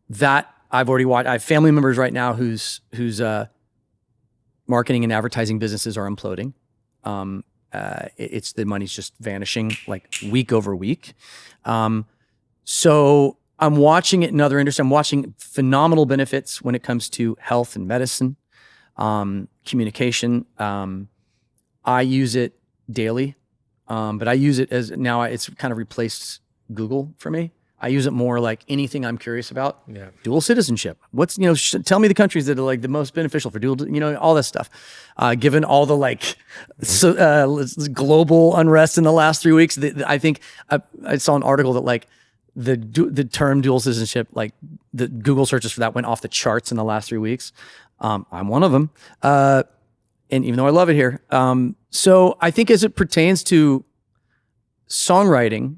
That I've already watched. I have family members right now whose marketing and advertising businesses are imploding. It's the money's just vanishing like week over week. So I'm watching it in other industries. I'm watching phenomenal benefits when it comes to health and medicine, communication. I use it daily, but I use it as now it's kind of replaced Google for me. I use it more like anything I'm curious about. Yeah. Dual citizenship. What's, tell me the countries that are like the most beneficial for dual, all that stuff. Given all the global unrest in the last 3 weeks, I think I saw an article that like the term dual citizenship, like the Google searches for that went off the charts in the last 3 weeks. I'm one of them. And even though I love it here. So I think as it pertains to songwriting,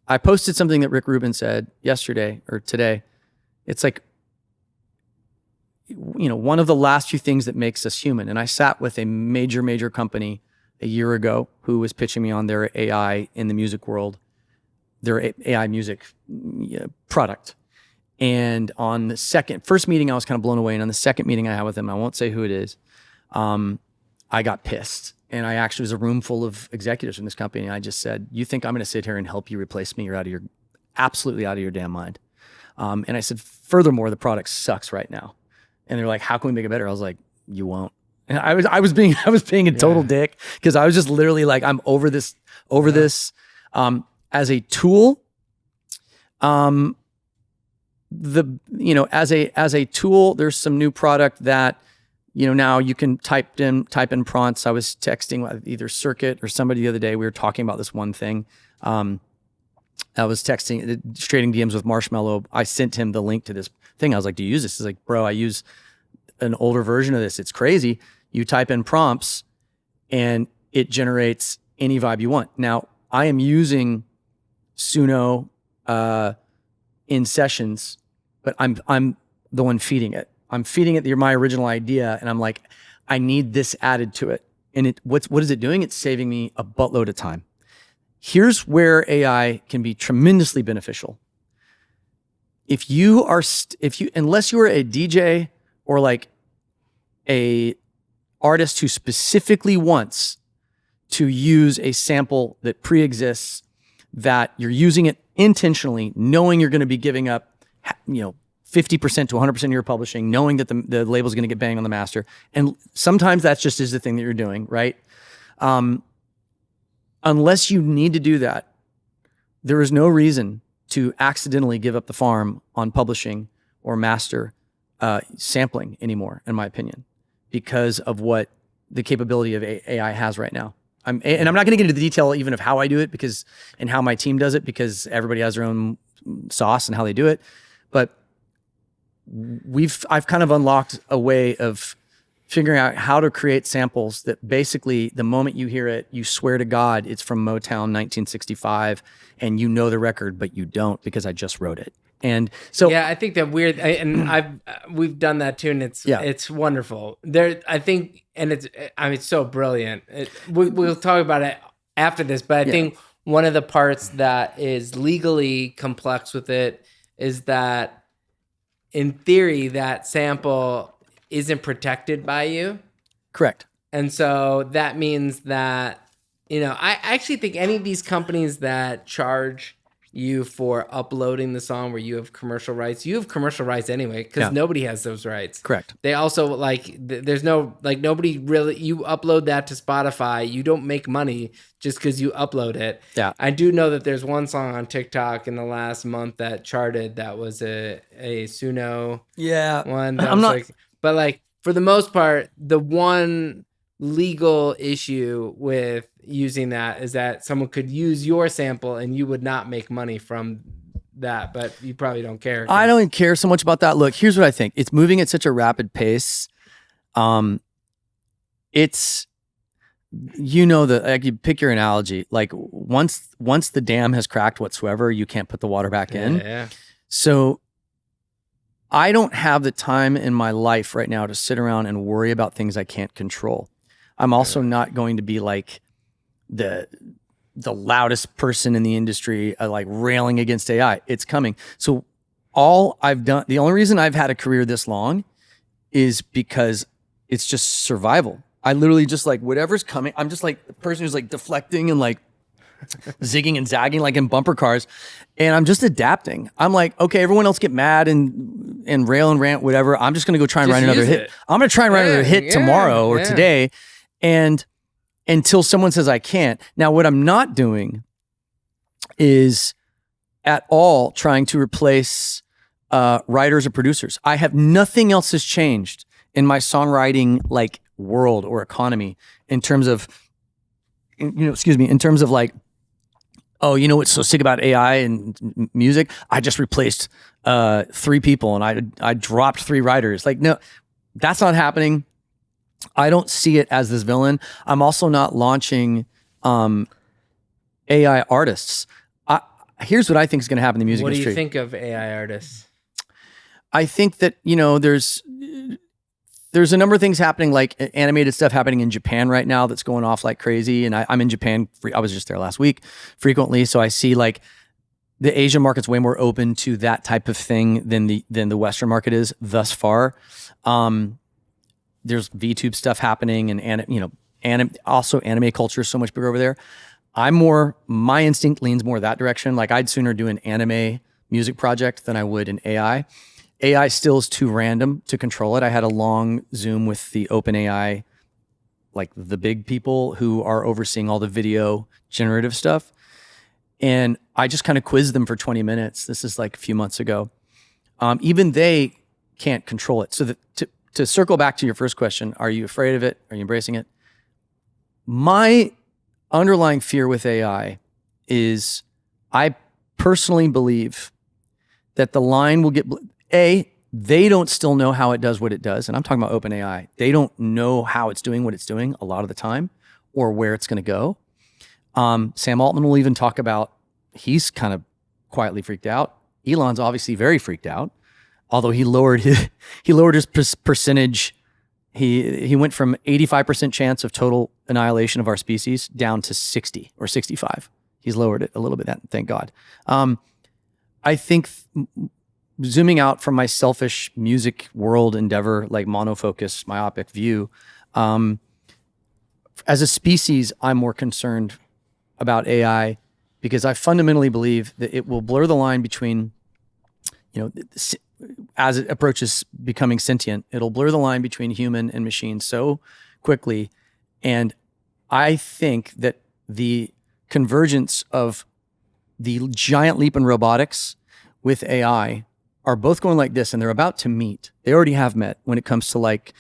I posted something that Rick Rubin said yesterday or today. It's like, one of the last few things that makes us human. And I sat with a major company a year ago who was pitching me on their AI in the music world, their AI music product. And on the first meeting, I was kind of blown away. And on the second meeting I had with them, I won't say who it is, I got pissed. And I actually was a room full of executives from this company. And I just said, you think I'm going to sit here and help you replace me? You're absolutely out of your damn mind. And I said, furthermore, the product sucks right now. And they're like, how can we make it better? I was like, you won't. And I was being a total dick because I was just literally like, I'm over this, as a tool. As a tool, there's some new product that, now you can type in prompts. I was texting either Circuit or somebody the other day. We were talking about this one thing. I was trading DMs with Marshmallow. I sent him the link to this thing. I was like, do you use this? He's like, bro, I use an older version of this. It's crazy. You type in prompts and it generates any vibe you want. Now, I am using Suno in sessions, but I'm the one feeding it. I'm feeding it my original idea, and I'm like, I need this added to it. And what is it doing? It's saving me a buttload of time. Here's where AI can be tremendously beneficial. If you are, unless you are a DJ or like a artist who specifically wants to use a sample that pre-exists, that you're using it intentionally, knowing you're going to be giving up, 50% to 100% of your publishing, knowing that the label's going to get banged on the master. And sometimes that's just is the thing that you're doing, right? Unless you need to do that, there is no reason to accidentally give up the farm on publishing or master sampling anymore, in my opinion, because of what the capability of AI has right now. And I'm not going to get into the detail even of how I do it and how my team does it, because everybody has their own sauce and how they do it. But I've kind of unlocked a way of figuring out how to create samples that basically the moment you hear it, you swear to God it's from Motown 1965 and you know the record, but you don't because I just wrote it. And so yeah, I think that we've done that too, and it's wonderful. It's so brilliant. We'll talk about it after this, but I think one of the parts that is legally complex with it is that in theory that sample isn't protected by you. Correct. And so that means that, I actually think any of these companies that charge you for uploading the song where you have commercial rights anyway, because nobody has those rights. Correct. They also there's no, nobody really, you upload that to Spotify, you don't make money just because you upload it. Yeah. I do know that there's one song on TikTok in the last month that charted that was a Suno one. But for the most part, the one legal issue with using that is that someone could use your sample and you would not make money from that, but you probably don't care. I don't care so much about that. Look, here's what I think. It's moving at such a rapid pace. It's, you pick your analogy, like once the dam has cracked whatsoever, you can't put the water back in. Yeah. So I don't have the time in my life right now to sit around and worry about things I can't control. I'm also not going to be like the loudest person in the industry, like railing against AI. It's coming. So all I've done, the only reason I've had a career this long is because it's just survival. I literally just like whatever's coming. I'm just like the person who's like deflecting and like zigging and zagging like in bumper cars. And I'm just adapting. I'm like, okay, everyone else get mad and rail and rant, whatever. I'm just going to go try and write another hit. I'm going to try and write another hit tomorrow or today. And until someone says I can't. Now, what I'm not doing is at all trying to replace writers or producers. I have nothing else has changed in my songwriting like world or economy in terms of, in terms of like, oh, you know what's so sick about AI and music? I just replaced 3 people and I dropped 3 writers. Like, no, that's not happening. I don't see it as this villain. I'm also not launching AI artists. Here's what I think is going to happen in the music industry. What do you think of AI artists? I think that, there's a number of things happening, like animated stuff happening in Japan right now that's going off like crazy. And I'm in Japan. I was just there last week frequently. So I see like the Asian market's way more open to that type of thing than the Western market is thus far. There's VTube stuff happening and also anime culture is so much bigger over there. My instinct leans more that direction. Like I'd sooner do an anime music project than I would an AI. AI still is too random to control it. I had a long Zoom with the OpenAI, like the big people who are overseeing all the video generative stuff. And I just kind of quizzed them for 20 minutes. This is like a few months ago. Even they can't control it. So to circle back to your first question, are you afraid of it? Are you embracing it? My underlying fear with AI is I personally believe that the line will get... they don't still know how it does what it does. And I'm talking about OpenAI. They don't know how it's doing what it's doing a lot of the time or where it's going to go. Sam Altman will even talk about, he's kind of quietly freaked out. Elon's obviously very freaked out, although he lowered his percentage. He went from 85% chance of total annihilation of our species down to 60 or 65. He's lowered it a little bit, thank God. I think zooming out from my selfish music world endeavor, like monofocus, myopic view, as a species, I'm more concerned about AI because I fundamentally believe that it will blur the line between, as it approaches becoming sentient, it'll blur the line between human and machine so quickly. And I think that the convergence of the giant leap in robotics with AI are both going like this, and they're about to meet. They already have met when it comes to like,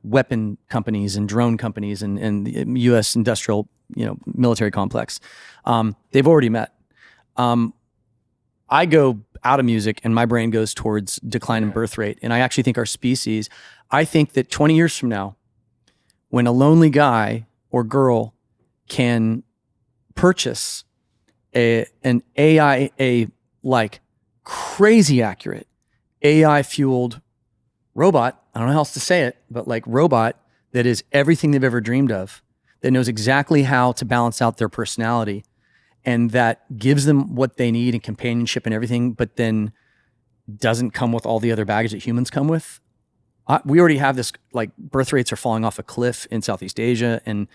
weapon companies and drone companies and the U.S. industrial, military complex. They've already met. I go out of music and my brain goes towards decline in birth rate. And I actually think our species, I think that 20 years from now, when a lonely guy or girl can purchase an AI, like crazy accurate AI fueled robot, I don't know how else to say it, but like robot that is everything they've ever dreamed of, that knows exactly how to balance out their personality and that gives them what they need and companionship and everything, but then doesn't come with all the other baggage that humans come with. We already have this, like birth rates are falling off a cliff in Southeast Asia and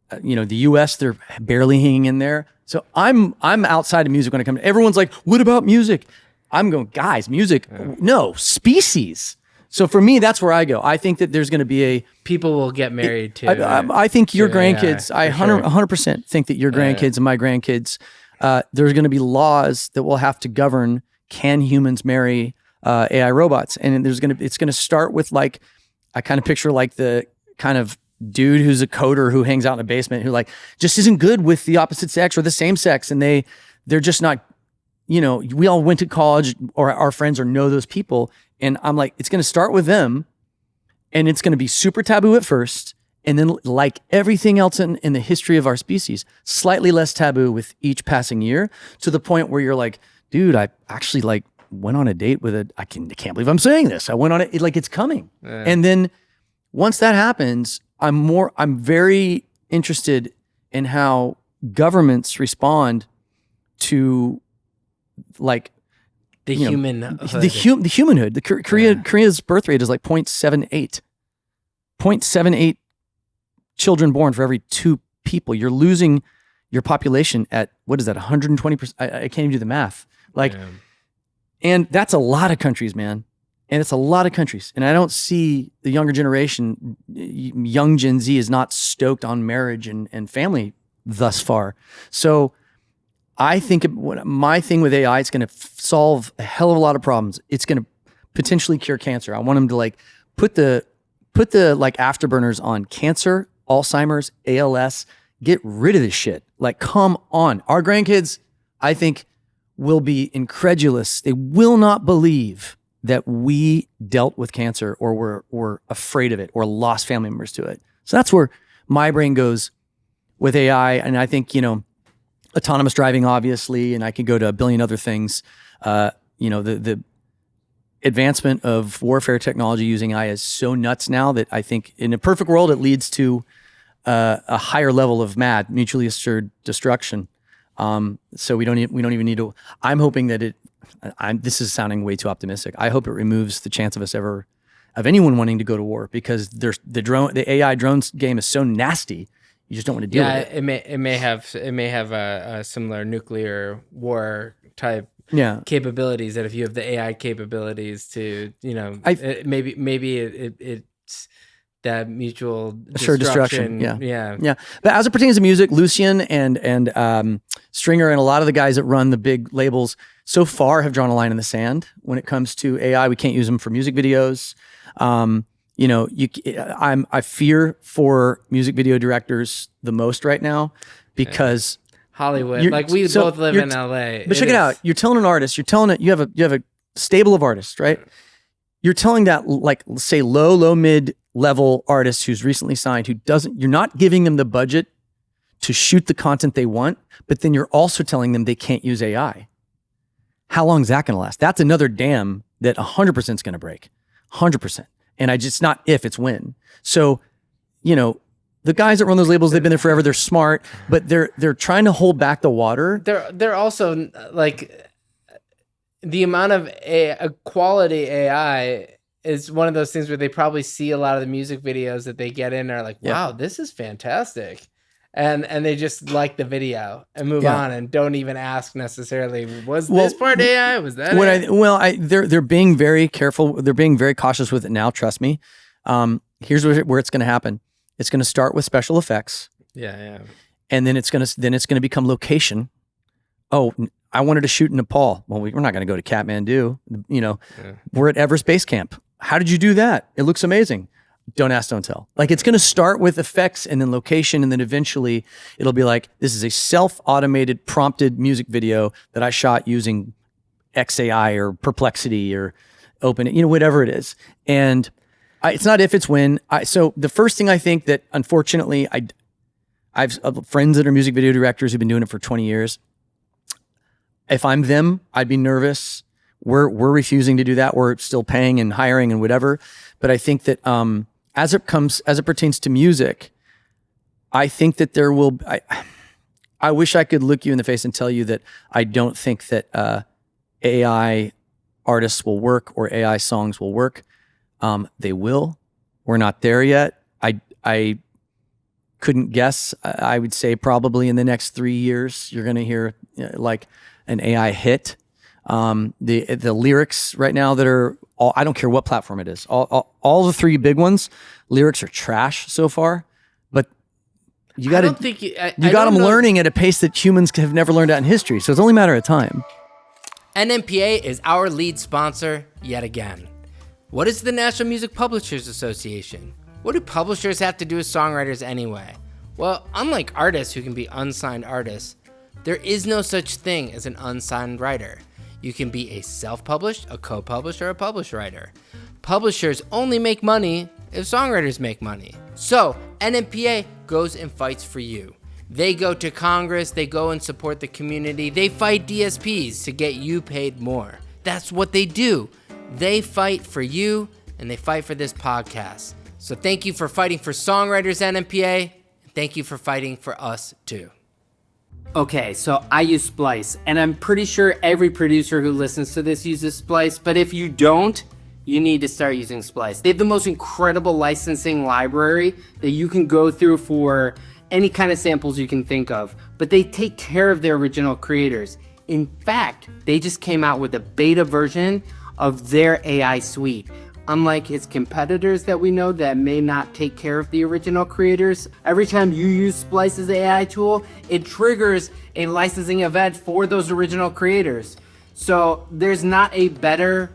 the US, they're barely hanging in there. So I'm outside of music when it comes to, everyone's like, what about music? I'm going, guys, music, no, species. So for me, that's where I go. I think that there's going to be people will get married too. I think your grandkids, I 100% think that your grandkids and my grandkids, there's going to be laws that will have to govern, can humans marry AI robots? And it's going to start with like, I kind of picture like the kind of dude who's a coder who hangs out in a basement who like just isn't good with the opposite sex or the same sex. And they're just not, we all went to college or our friends or know those people. And I'm like, it's going to start with them and it's going to be super taboo at first. And then like everything else in the history of our species, slightly less taboo with each passing year to the point where you're like, dude, I actually like went on a date with I can't believe I'm saying this. I went on it, like it's coming. Yeah. And then once that happens, I'm very interested in how governments respond to like the humanhood. The humanhood. Korea's birth rate is like 0.78 children born for every 2 people. You're losing your population at, what is that, 120%? I can't even do the math. Like, and that's a lot of countries, man. And it's a lot of countries. And I don't see the younger generation, young Gen Z is not stoked on marriage and family thus far. So I think my thing with AI, it's going to solve a hell of a lot of problems. It's going to potentially cure cancer. I want them to like put the like afterburners on cancer, Alzheimer's, ALS, get rid of this shit. Like, come on. Our grandkids, I think, will be incredulous. They will not believe that we dealt with cancer or were afraid of it or lost family members to it. So that's where my brain goes with AI. And I think, autonomous driving, obviously, and I could go to a billion other things. The advancement of warfare technology using AI is so nuts now that I think in a perfect world, it leads to a higher level of mutually assured destruction. So we don't even need to, I'm hoping that this is sounding way too optimistic. I hope it removes the chance of anyone wanting to go to war because the AI drones game is so nasty. You just don't want to deal with it. It may have a similar nuclear war type capabilities that if you have the AI capabilities to, maybe it's that mutual destruction. Yeah. But as it pertains to music, Lucian and Stringer and a lot of the guys that run the big labels so far have drawn a line in the sand when it comes to AI. We can't use them for music videos. I fear for music video directors the most right now because Hollywood, like we both live in LA. But check it out. You're telling an artist, you have a stable of artists, right? You're telling that, like, say low mid level artist who's recently signed, you're not giving them the budget to shoot the content they want, but then you're also telling them they can't use AI. How long is that going to last? That's another dam that 100% is going to break. 100%. And it's not if, it's when. So, The guys that run those labels, they've been there forever. They're smart, but they're trying to hold back the water. They're also like the amount of quality AI is one of those things where they probably see a lot of the music videos that they get in and are like, wow, this is fantastic. And they just like the video and move on and don't even ask necessarily, was this part AI? Was that they're being very careful. They're being very cautious with it now. Trust me. Here's where it's going to happen. It's going to start with special effects. Yeah. And then it's going to become location. Oh, I wanted to shoot in Nepal. Well, we're not going to go to Kathmandu. We're at Everest Base Camp. How did you do that? It looks amazing. Don't ask, don't tell. Like, it's going to start with effects and then location, and then eventually it'll be like, this is a self-automated prompted music video that I shot using XAI or Perplexity or Open, whatever it is. And it's not if, it's when. So the first thing I think that, unfortunately, I've friends that are music video directors who've been doing it for 20 years. If I'm them, I'd be nervous. We're refusing to do that. We're still paying and hiring and whatever. But I think that as it pertains to music, I think that there will. I wish I could look you in the face and tell you that I don't think that AI artists will work or AI songs will work. They will. We're not there yet. I couldn't guess. I would say probably in the next 3 years, you're going to hear like an AI hit. The lyrics right now that are all, I don't care what platform it is. All the three big ones, lyrics are trash so far. But you got them learning at a pace that humans have never learned at in history. So it's only a matter of time. NMPA is our lead sponsor yet again. What is the National Music Publishers Association? What do publishers have to do with songwriters anyway? Well, unlike artists who can be unsigned artists, there is no such thing as an unsigned writer. You can be a self-published, a co-published, or a published writer. Publishers only make money if songwriters make money. So, NMPA goes and fights for you. They go to Congress, they go and support the community, they fight DSPs to get you paid more. That's what they do. They fight for you, and they fight for this podcast. So thank you for fighting for songwriters, NMPA, and thank you for fighting for us, too. Okay, so I use Splice, and I'm pretty sure every producer who listens to this uses Splice, but if you don't, you need to start using Splice. They have the most incredible licensing library that you can go through for any kind of samples you can think of, but they take care of their original creators. In fact, they just came out with a beta version of their AI suite. Unlike its competitors that we know that may not take care of the original creators, every time you use Splice's AI tool, it triggers a licensing event for those original creators. So there's not a better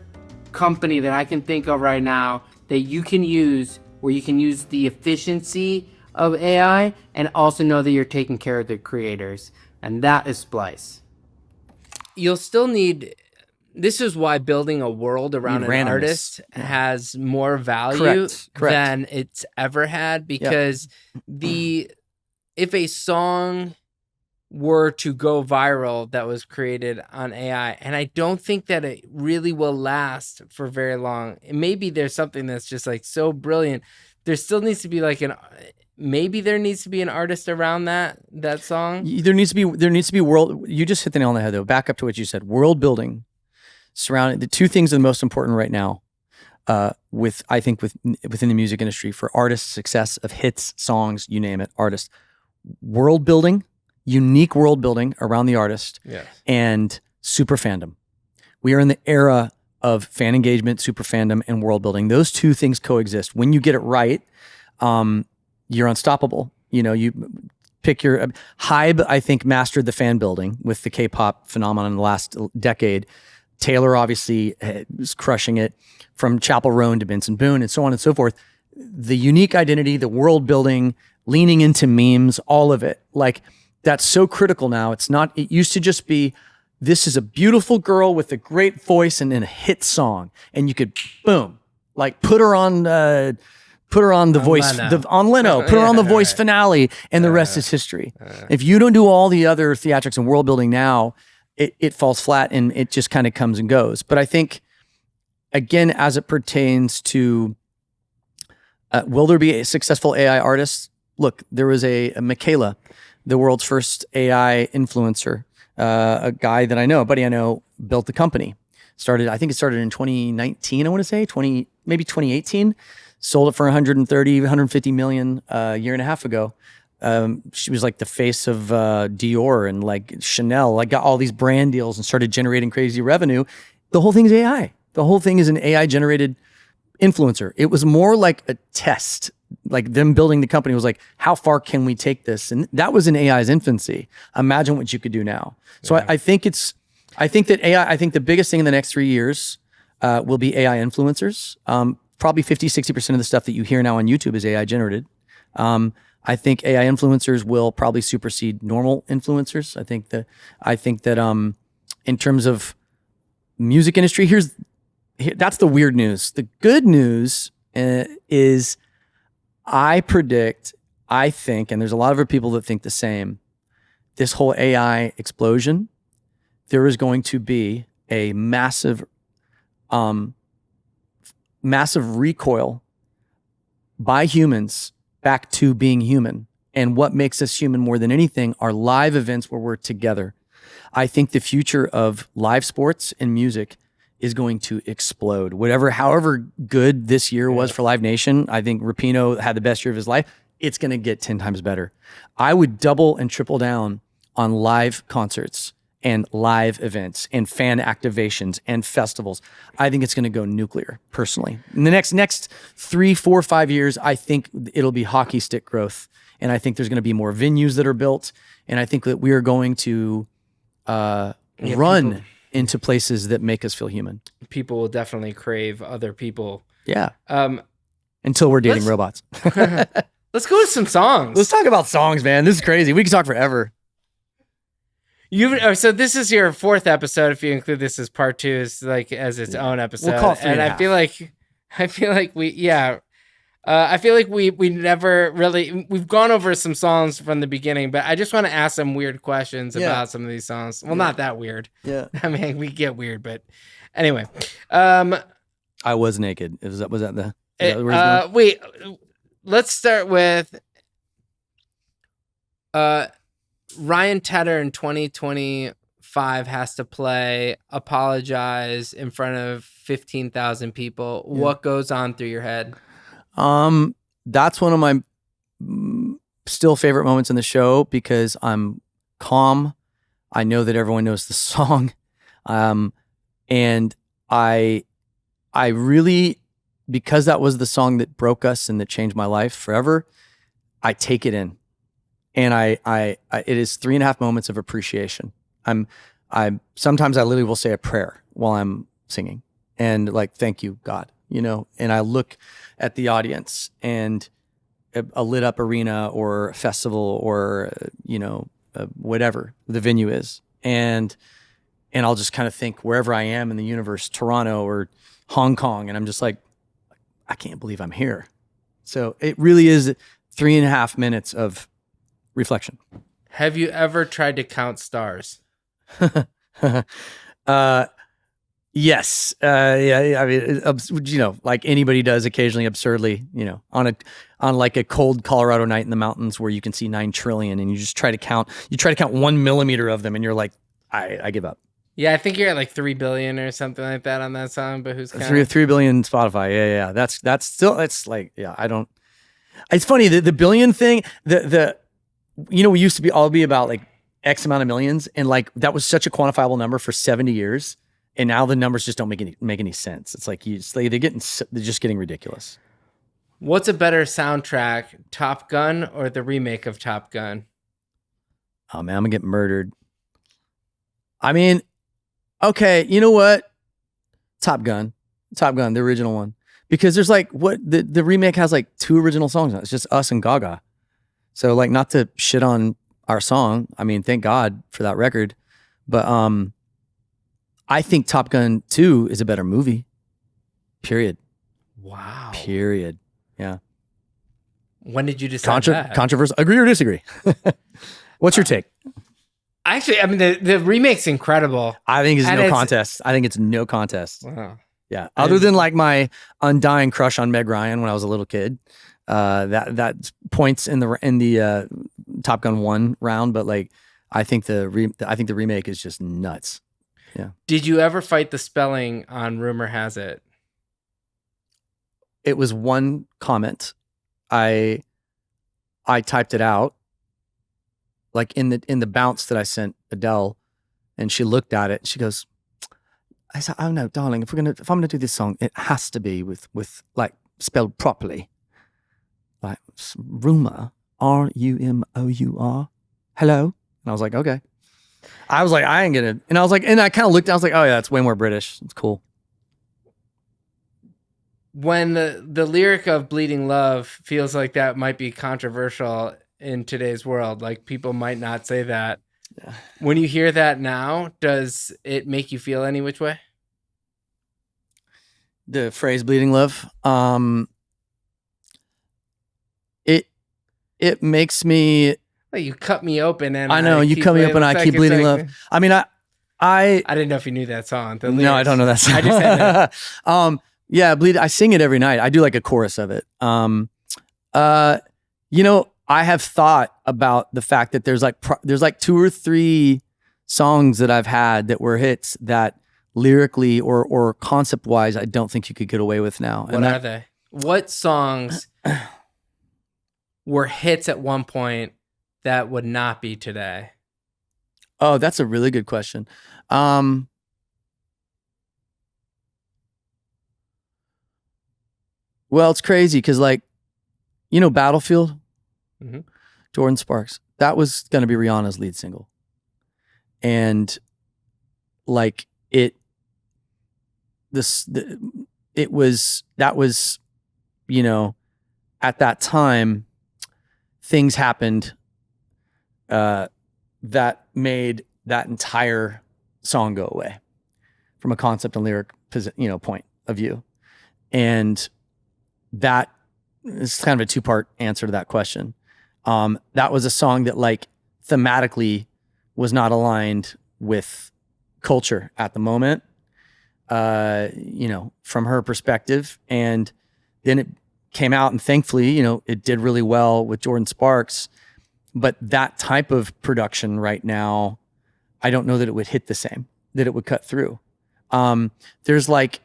company that I can think of right now that you can use where you can use the efficiency of AI and also know that you're taking care of the creators. And that is Splice. You'll still need... This is why building a world around an artist has more value than it's ever had, because if a song were to go viral that was created on AI, and I don't think that it really will last for very long. Maybe there's something that's just like so brilliant. There still needs to be like maybe there needs to be an artist around that song. There needs to be world. You just hit the nail on the head though. Back up to what you said. World building. Surrounding the two things are the most important right now, within the music industry for artists' success of hits, songs, you name it, artists. World building, unique world building around the artist, and super fandom. We are in the era of fan engagement, super fandom, and world building. Those two things coexist. When you get it right, you're unstoppable. You pick your Hybe. I think mastered the fan building with the K-pop phenomenon in the last decade. Taylor obviously was crushing it, from Chapel Roan to Benson Boone and so on and so forth. The unique identity, the world building, leaning into memes, all of it. Like, that's so critical now. It used to just be, this is a beautiful girl with a great voice and a hit song. And you could, boom, like put her on the voice, on Leno, put her on the voice finale, and the rest is history. If you don't do all the other theatrics and world building now, it falls flat and it just kind of comes and goes. But I think, again, as it pertains to will there be a successful AI artist? look, there was a Michaela, the world's first AI influencer, a guy that I know, a buddy I know, built the company. I think it started in 2019, I want to say, maybe 2018. Sold it for 130, 150 million a year and a half ago. She was like the face of Dior and like Chanel, like got all these brand deals and started generating crazy revenue. The whole thing is AI. The whole thing is an AI generated influencer. It was more like a test, like them building the company was like, how far can we take this? And that was in AI's infancy. Imagine what you could do now. So I think that AI, I think the biggest thing in the next 3 years will be AI influencers. Probably 50-60% of the stuff that you hear now on YouTube is AI generated. I think AI influencers will probably supersede normal influencers. I think that in terms of music industry, that's the weird news. The good news is I think, and there's a lot of other people that think the same, this whole AI explosion, there is going to be a massive recoil by humans back to being human. And what makes us human more than anything are live events where we're together. I think the future of live sports and music is going to explode. However good this year was for Live Nation, I think Rapinoe had the best year of his life. It's going to get 10 times better. I would double and triple down on live concerts and live events and fan activations and festivals. I think it's going to go nuclear, personally. In the next 3, 4, 5 years, I think it'll be hockey stick growth. And I think there's going to be more venues that are built. And I think that we are going to run into places that make us feel human. People will definitely crave other people. Yeah. Until we're dating robots. Let's go with some songs. Let's talk about songs, man. This is crazy. We can talk forever. So this is your 4th episode. If you include this as part 2, is like as its own episode. We'll call it 3 and and a half. I feel like we never really, we've gone over some songs from the beginning, but I just want to ask some weird questions about some of these songs. Well, not that weird. Yeah. I mean, we get weird, but anyway. I was naked. Was that where he's going? Wait, let's start with Ryan Tedder in 2025 has to play Apologize in front of 15,000 people. Yeah. What goes on through your head? That's one of my still favorite moments in the show because I'm calm. I know that everyone knows the song. And I really, because that was the song that broke us and that changed my life forever, I take it in. And it is 3.5 moments of appreciation. Sometimes I literally will say a prayer while I'm singing and like, thank you, God, and I look at the audience and a lit up arena or festival or, whatever the venue is. And I'll just kind of think wherever I am in the universe, Toronto or Hong Kong. And I'm just like, I can't believe I'm here. So it really is 3.5 minutes of reflection. Have you ever tried to count stars? Yes. Yeah. I mean, like anybody does occasionally absurdly, on like a cold Colorado night in the mountains where you can see 9 trillion and you try to count 1 millimeter of them and you're like, I give up. Yeah. I think you're at like 3 billion or something like that on that song, but who's counting? 3 billion Spotify. Yeah. That's still, it's like, yeah, it's funny the billion thing, we used to be about like X amount of millions. And like, that was such a quantifiable number for 70 years. And now the numbers just don't make any sense. It's like they're just getting ridiculous. What's a better soundtrack, Top Gun or the remake of Top Gun? Oh man, I'm gonna get murdered. I mean, okay, you know what? Top Gun, the original one, because there's like the remake has like 2 original songs now. It's just us and Gaga. So like, not to shit on our song. I mean, thank God for that record, but I think Top Gun 2 is a better movie. Period. Wow. Period. Yeah. When did you decide that? Controversial. Agree or disagree? What's your take? Actually, I mean, the remake's incredible. I think it's no contest. Wow. Yeah. Other than like my undying crush on Meg Ryan when I was a little kid, that points in the Top Gun 1 round, but like I think the remake is just nuts. Yeah. Did you ever fight the spelling on Rumor Has It? It was one comment. I typed it out like in the bounce that I sent Adele, and she looked at it and she goes, I said, "Oh no, darling, if I'm gonna do this song, it has to be with like spelled properly. Like Rumour, Rumour. Hello?" And I was like, okay. I was like, I ain't gonna, and I was like, and I kind of looked, I was like, oh yeah, that's way more British. It's cool. When the lyric of Bleeding Love feels like that might be controversial in today's world, like people might not say that. Yeah. When you hear that now, does it make you feel any which way? The phrase "bleeding love," it makes me. Well, you cut me open, and I know you cut me open. I keep bleeding love. I mean, I didn't know if you knew that song. No, I don't know that song. I just had to. Yeah, bleed. I sing it every night. I do like a chorus of it. You know, I have thought about the fact that there's like 2 or 3 songs that I've had that were hits that lyrically or concept wise, I don't think you could get away with now. What are they? What songs were hits at one point that would not be today? Oh, that's a really good question. Well, it's crazy because, like, you know, Battlefield, Jordan Sparks, that was going to be Rihanna's lead single. And like that was, you know, at that time, things happened that made that entire song go away from a concept and lyric, point of view. And that is kind of a 2-part answer to that question. That was a song that like thematically was not aligned with culture at the moment, from her perspective. And then it came out and thankfully, it did really well with Jordan Sparks, but that type of production right now, I don't know that it would hit the same, that it would cut through. There's like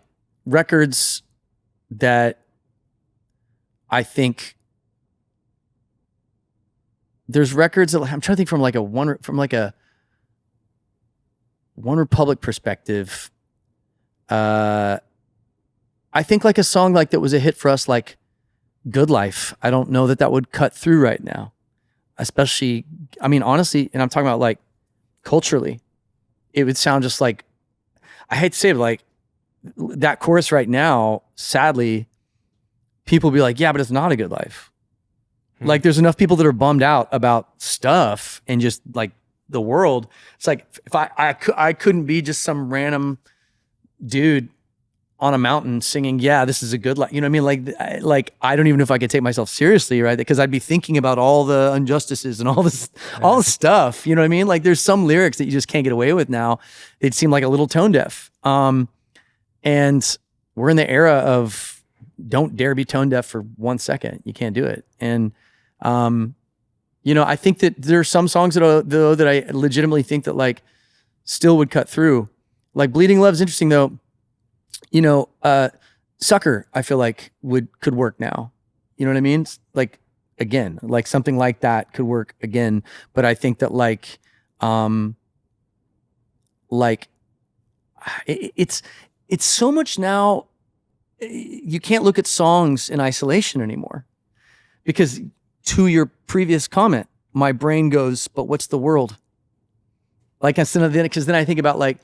records that I think there's records that I'm trying to think from like a One Republic perspective. I think like a song like that was a hit for us, like Good Life. I don't know that would cut through right now, especially, I mean, honestly, and I'm talking about like culturally, it would sound just like, I hate to say it, but like that chorus right now, sadly, people be like, yeah, but it's not a good life. Like there's enough people that are bummed out about stuff and just like the world. It's like, if I couldn't be just some random dude on a mountain singing, yeah, this is a good life. You know what I mean? Like I don't even know if I could take myself seriously, right? Because I'd be thinking about all the injustices and all the stuff. You know what I mean? Like there's some lyrics that you just can't get away with now. They'd seem like a little tone deaf. And we're in the era of don't dare be tone deaf for 1 second. You can't do it. And, I think that there are some songs that I legitimately think that like still would cut through. Like Bleeding Love's interesting though. Sucker, I feel like could work now. You know what I mean? Like, again, like something like that could work again. But I think that it's so much now. You can't look at songs in isolation anymore, because to your previous comment, my brain goes, but what's the world? Like, because then I think about like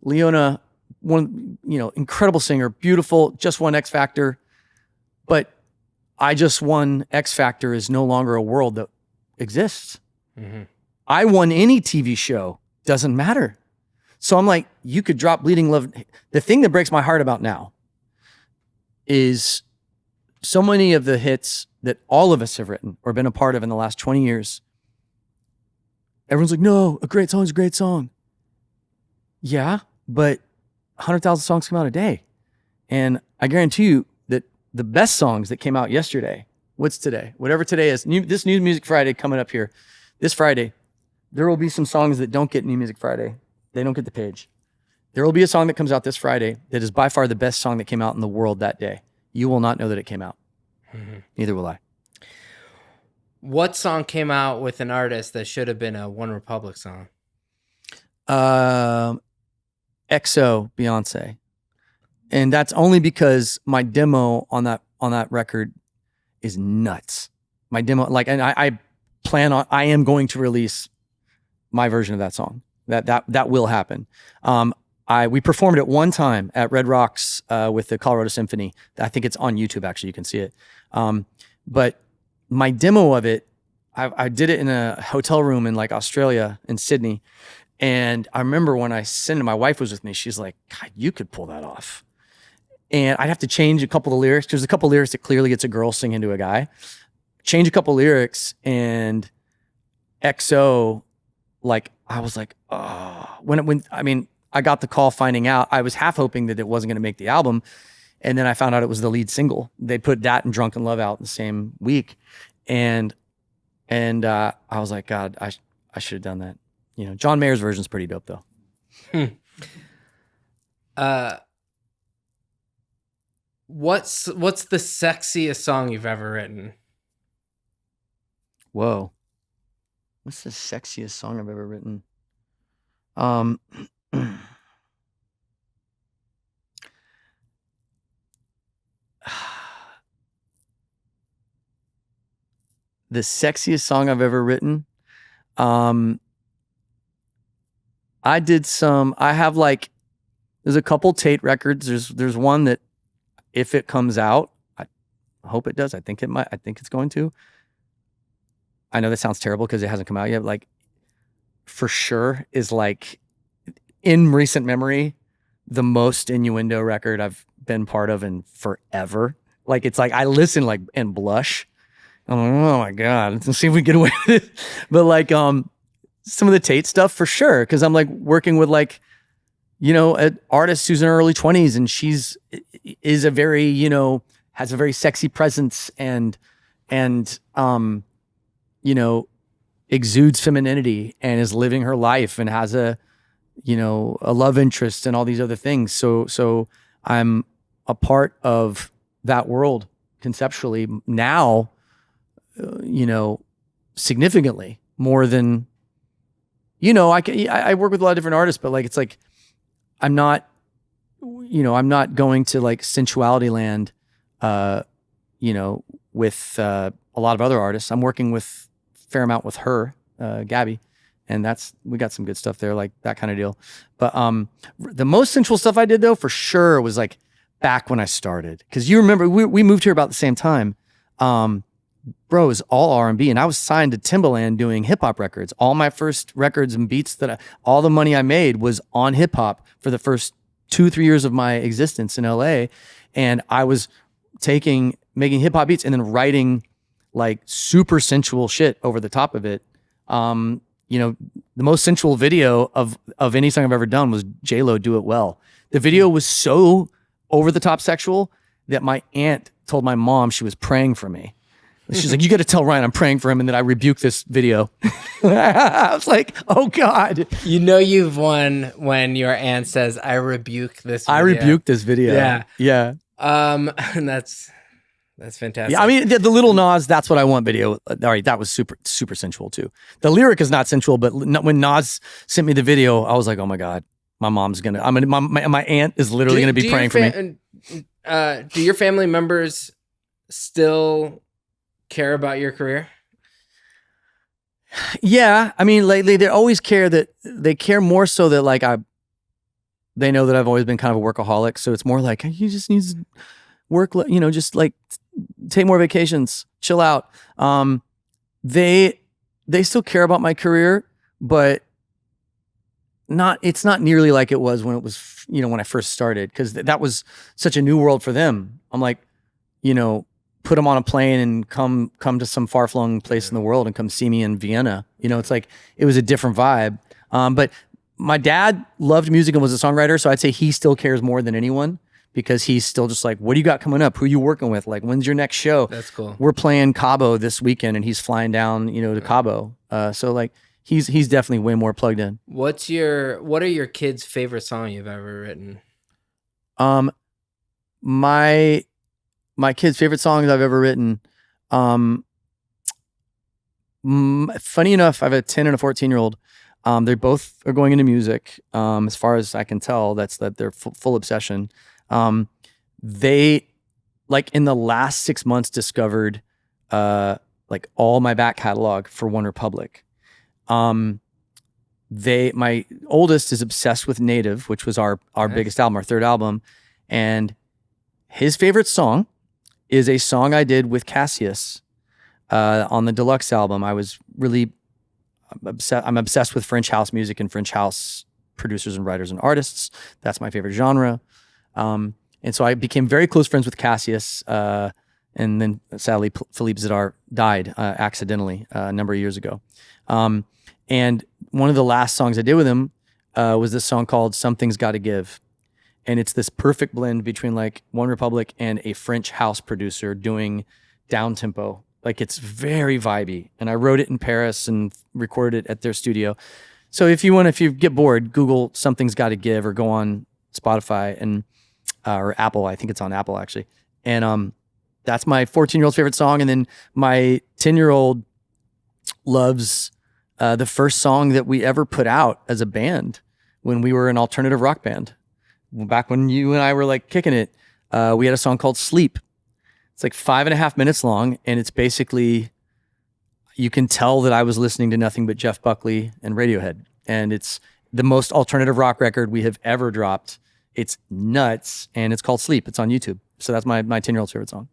Leona, one, incredible singer, beautiful, just won X Factor, but I just won X Factor is no longer a world that exists. Mm-hmm. I won any TV show, doesn't matter. So I'm like, you could drop Bleeding Love. The thing that breaks my heart about now is so many of the hits that all of us have written or been a part of in the last 20 years. Everyone's like, no, a great song is a great song. Yeah, but 100,000 songs come out a day. And I guarantee you that the best songs that came out yesterday, what's today? Whatever today is, this New Music Friday coming up here, this Friday, there will be some songs that don't get New Music Friday. They don't get the page. There will be a song that comes out this Friday that is by far the best song that came out in the world that day. You will not know that it came out. Mm-hmm. Neither will I. What song came out with an artist that should have been a One Republic song? XO, Beyonce. And that's only because my demo on that record is nuts. My demo, like, and I am going to release my version of that song. That will happen. We performed it one time at Red Rocks with the Colorado Symphony. I think it's on YouTube, actually. You can see it. But my demo of it, I did it in a hotel room in like Australia, in Sydney. And I remember when I sent it, my wife was with me. She's like, God, you could pull that off. And I'd have to change a couple of lyrics. There's a couple of lyrics that clearly it's a girl singing to a guy. Change a couple of lyrics, and XO, like, I was like, oh. I got the call finding out. I was half hoping that it wasn't going to make the album. And then I found out it was the lead single. They put that and Drunken Love out the same week. And I was like, God, I should have done that. You know, John Mayer's version is pretty dope though. What's the sexiest song you've ever written? Whoa. What's the sexiest song I've ever written? The sexiest song I've ever written. I have like, there's a couple Tate records. There's one that if it comes out, I hope it does. I think it's going to. I know that sounds terrible because it hasn't come out yet. Like, for sure is like, in recent memory, the most innuendo record I've been part of in forever. Like, it's like I listen like and blush. I'm like, oh my God, let's see if we get away with it. But like some of the Tate stuff for sure, because I'm like working with like, you know, an artist who's in her early 20s, and is a very, you know, has a very sexy presence and you know, exudes femininity and is living her life and has a, you know, a love interest and all these other things. So I'm a part of that world conceptually now, you know, significantly more than, you know, I work with a lot of different artists, but like, it's like, I'm not going to like sensuality land, you know, with a lot of other artists. I'm working with fair amount with her, Gabby, and we got some good stuff there, like that kind of deal. But the most sensual stuff I did though, for sure, was like back when I started, because you remember we moved here about the same time. Bro, it was all R&B, and I was signed to Timbaland doing hip hop records. All my first records and beats all the money I made was on hip hop for the first 2-3 years of my existence in LA. And I was making hip hop beats and then writing like super sensual shit over the top of it. You know, the most sensual video of any song I've ever done was J-Lo, Do It Well. The video was so over the top sexual that my aunt told my mom she was praying for me. She's like, you got to tell Ryan I'm praying for him and that I rebuke this video. I was like, oh God. You know you've won when your aunt says, I rebuke this video. I rebuke this video. Yeah. Yeah. And that's fantastic. Yeah, I mean, the Little Nas, That's What I Want video, all right, that was super, super sensual too. The lyric is not sensual, but when Nas sent me the video, I was like, oh my God, my aunt is literally going to be praying for me. Do your family members still care about your career? Yeah, I mean, lately they always care more so that like they know that I've always been kind of a workaholic. So it's more like, you just need to work, you know, just like take more vacations, chill out. They still care about my career, but it's not nearly like it was when it was, you know, when I first started, because that was such a new world for them. I'm like, you know, put them on a plane and come to some far-flung place in the world and come see me in Vienna. You know, it's like, it was a different vibe. But my dad loved music and was a songwriter, so I'd say he still cares more than anyone, because he's still just like, what do you got coming up? Who you working with? Like, when's your next show? That's cool. We're playing Cabo this weekend and he's flying down, to Cabo. So like he's definitely way more plugged in. What are your kids' favorite song you've ever written? My kids' favorite songs I've ever written. Funny enough, I have a 10 and a 14-year-old. They both are going into music. As far as I can tell, that's their full obsession. They, like, in the last 6 months, discovered like all my back catalog for OneRepublic. My oldest is obsessed with Native, which was our Nice. biggest album, our third album, and his favorite song is a song I did with Cassius on the deluxe album. I was really I'm obsessed with French house music and French house producers and writers and artists. That's my favorite genre. And so I became very close friends with Cassius. And then sadly, Philippe Zidar died accidentally a number of years ago. And one of the last songs I did with him was this song called Something's Gotta Give. And it's this perfect blend between like OneRepublic and a French house producer doing down tempo. Like, it's very vibey. And I wrote it in Paris and recorded it at their studio. So if you get bored, Google Something's Gotta Give or go on Spotify and or Apple. I think it's on Apple actually. And that's my 14-year-old's favorite song. And then my 10-year-old loves the first song that we ever put out as a band when we were an alternative rock band. Back when you and I were like kicking it, we had a song called Sleep. It's like 5.5 minutes long, and it's basically, you can tell that I was listening to nothing but Jeff Buckley and Radiohead. And it's the most alternative rock record we have ever dropped. It's nuts, and it's called Sleep. It's on YouTube. So that's my 10-year-old's favorite song.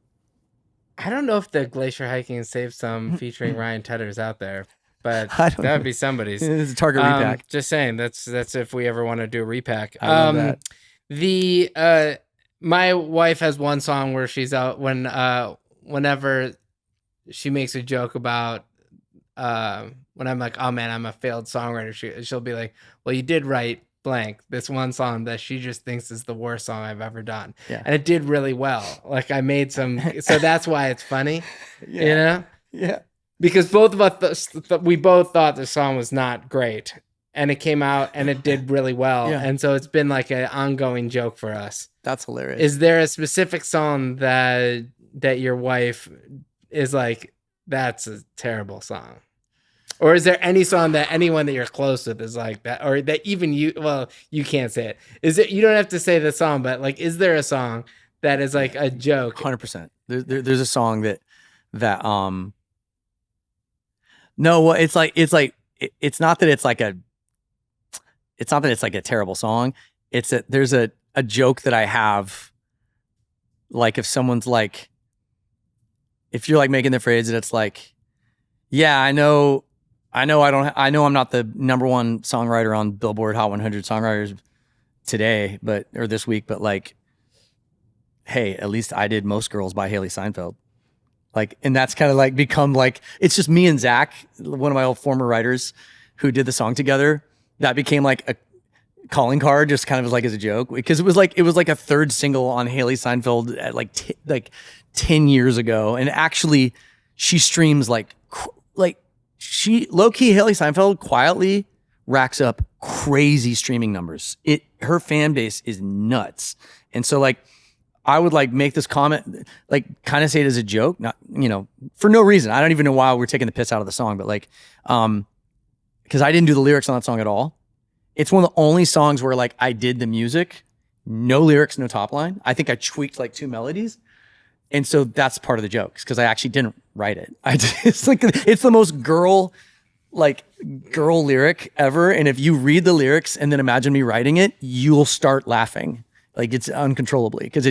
I don't know if the Glacier Hiking and Save Some featuring Ryan Tedder is out there, but that would be somebody's. It's a Target repack. Just saying, that's if we ever want to do a repack. I love that. My wife has one song where she's out whenever she makes a joke about when I'm like, oh man, I'm a failed songwriter. She'll be like, well, you did write blank, this one song that she just thinks is the worst song I've ever done. Yeah. And it did really well. Like, I made some, so that's why it's funny, you know? Yeah. Because both of us, we both thought the song was not great, and it came out and it did really well. Yeah. And so it's been like an ongoing joke for us. That's hilarious. Is there a specific song that your wife is like, that's a terrible song? Or is there any song that anyone that you're close with is like that, or that even you, well, you can't say it. Is it, you don't have to say the song, but like, is there a song that is like a joke? 100%. There's a song that no, well, it's not that it's like a terrible song. It's that there's a joke that I have, like, if someone's like, if you're like making the phrase that it's like, yeah, I know I'm not the number one songwriter on Billboard Hot 100 Songwriters today, or this week, but like, hey, at least I did Most Girls by Haley Steinfeld. Like, and that's kind of like become like, it's just me and Zach, one of my old former writers who did the song together. That became like a calling card, just kind of like as a joke, because it was like a third single on Haley Steinfeld at like 10 years ago. And actually she streams like she low-key Haley Steinfeld quietly racks up crazy streaming numbers. Her fan base is nuts. And so like, I would like make this comment, like kind of say it as a joke, not, for no reason. I don't even know why we're taking the piss out of the song, but like, because I didn't do the lyrics on that song at all. It's one of the only songs where like I did the music, no lyrics, no top line. I think I tweaked like 2 melodies. And so that's part of the jokes, because I actually didn't write it. It's the most girl lyric ever. And if you read the lyrics and then imagine me writing it, you'll start laughing. Like, it's uncontrollably, because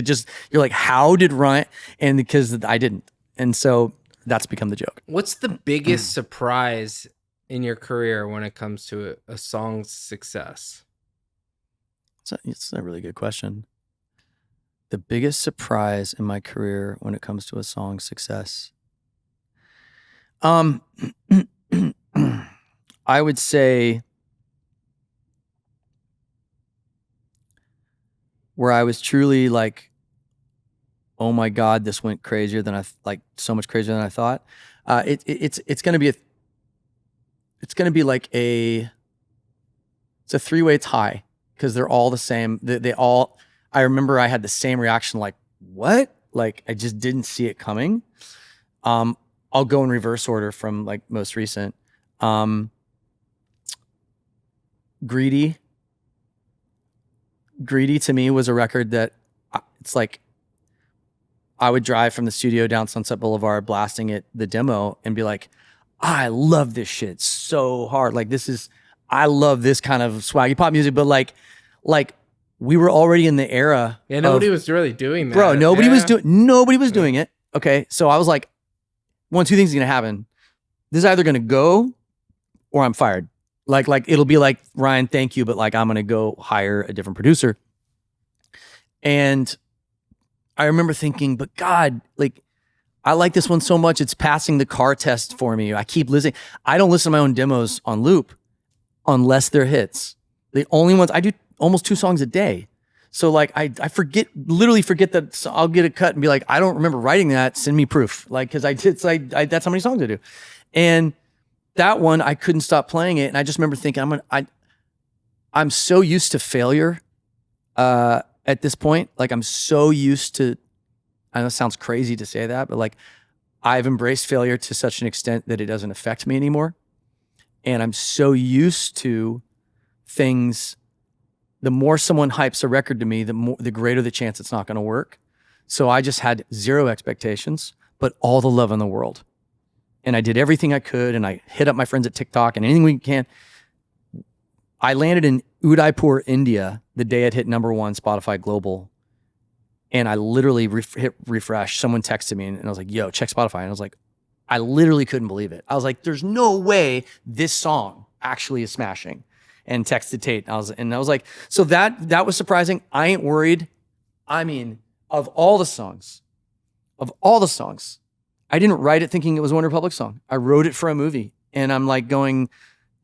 you're like, how did Ryan? And because I didn't. And so that's become the joke. What's the biggest surprise in your career when it comes to a song's success? It's a really good question. The biggest surprise in my career when it comes to a song's success. I would say where I was truly like, oh my God, this went crazier than so much crazier than I thought. It's going to be like it's a three-way tie because they're all the same. I remember I had the same reaction, like, what? Like, I just didn't see it coming. I'll go in reverse order from like most recent. Greedy to me was a record that it's like I would drive from the studio down Sunset Boulevard blasting it, the demo, and be like, I love this shit so hard. Like I love this kind of swaggy pop music, but like we were already in the era. Yeah, nobody was really doing that. Bro, nobody was doing it. Okay. So I was like, two things are gonna happen. This is either gonna go or I'm fired. Like it'll be like, Ryan, thank you, but like I'm gonna go hire a different producer. And I remember thinking, but God, like I like this one so much, it's passing the car test for me. I keep listening. I don't listen to my own demos on loop unless they're hits. The only ones I do almost 2 songs a day. So like I literally forget that I'll get a cut and be like, I don't remember writing that. Send me proof. Like, cause that's how many songs I do. And that one, I couldn't stop playing it. And I just remember thinking, I'm so used to failure at this point. Like I'm so used to, I know it sounds crazy to say that, but like I've embraced failure to such an extent that it doesn't affect me anymore. And I'm so used to things. The more someone hypes a record to me, the greater the chance it's not going to work. So I just had zero expectations, but all the love in the world. And I did everything I could, and I hit up my friends at TikTok and anything we can. I landed in Udaipur, India, the day it hit #1 Spotify Global. And I literally hit refresh. Someone texted me and I was like, yo, check Spotify. And I was like, I literally couldn't believe it. I was like, there's no way this song actually is smashing. And texted Tate. And I was like, so that was surprising. I ain't worried. I mean, of all the songs, I didn't write it thinking it was a OneRepublic song. I wrote it for a movie. And I'm like going,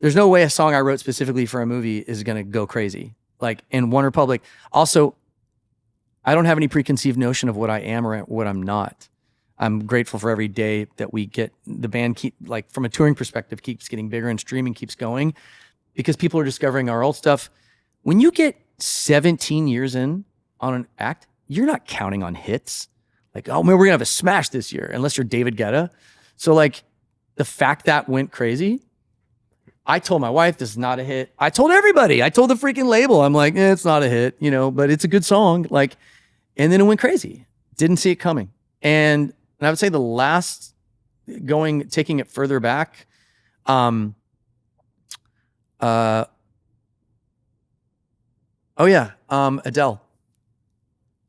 there's no way a song I wrote specifically for a movie is going to go crazy. Like in OneRepublic. Also, I don't have any preconceived notion of what I am or what I'm not. I'm grateful for every day that we get the band from a touring perspective, keeps getting bigger and streaming keeps going because people are discovering our old stuff. When you get 17 years in on an act, you're not counting on hits. Like, oh man, we're gonna have a smash this year, unless you're David Guetta. So like the fact that went crazy, I told my wife this is not a hit. I told everybody. I told the freaking label. I'm like, it's not a hit, but it's a good song. Like, and then it went crazy. Didn't see it coming. And I would say the last taking it further back, Adele,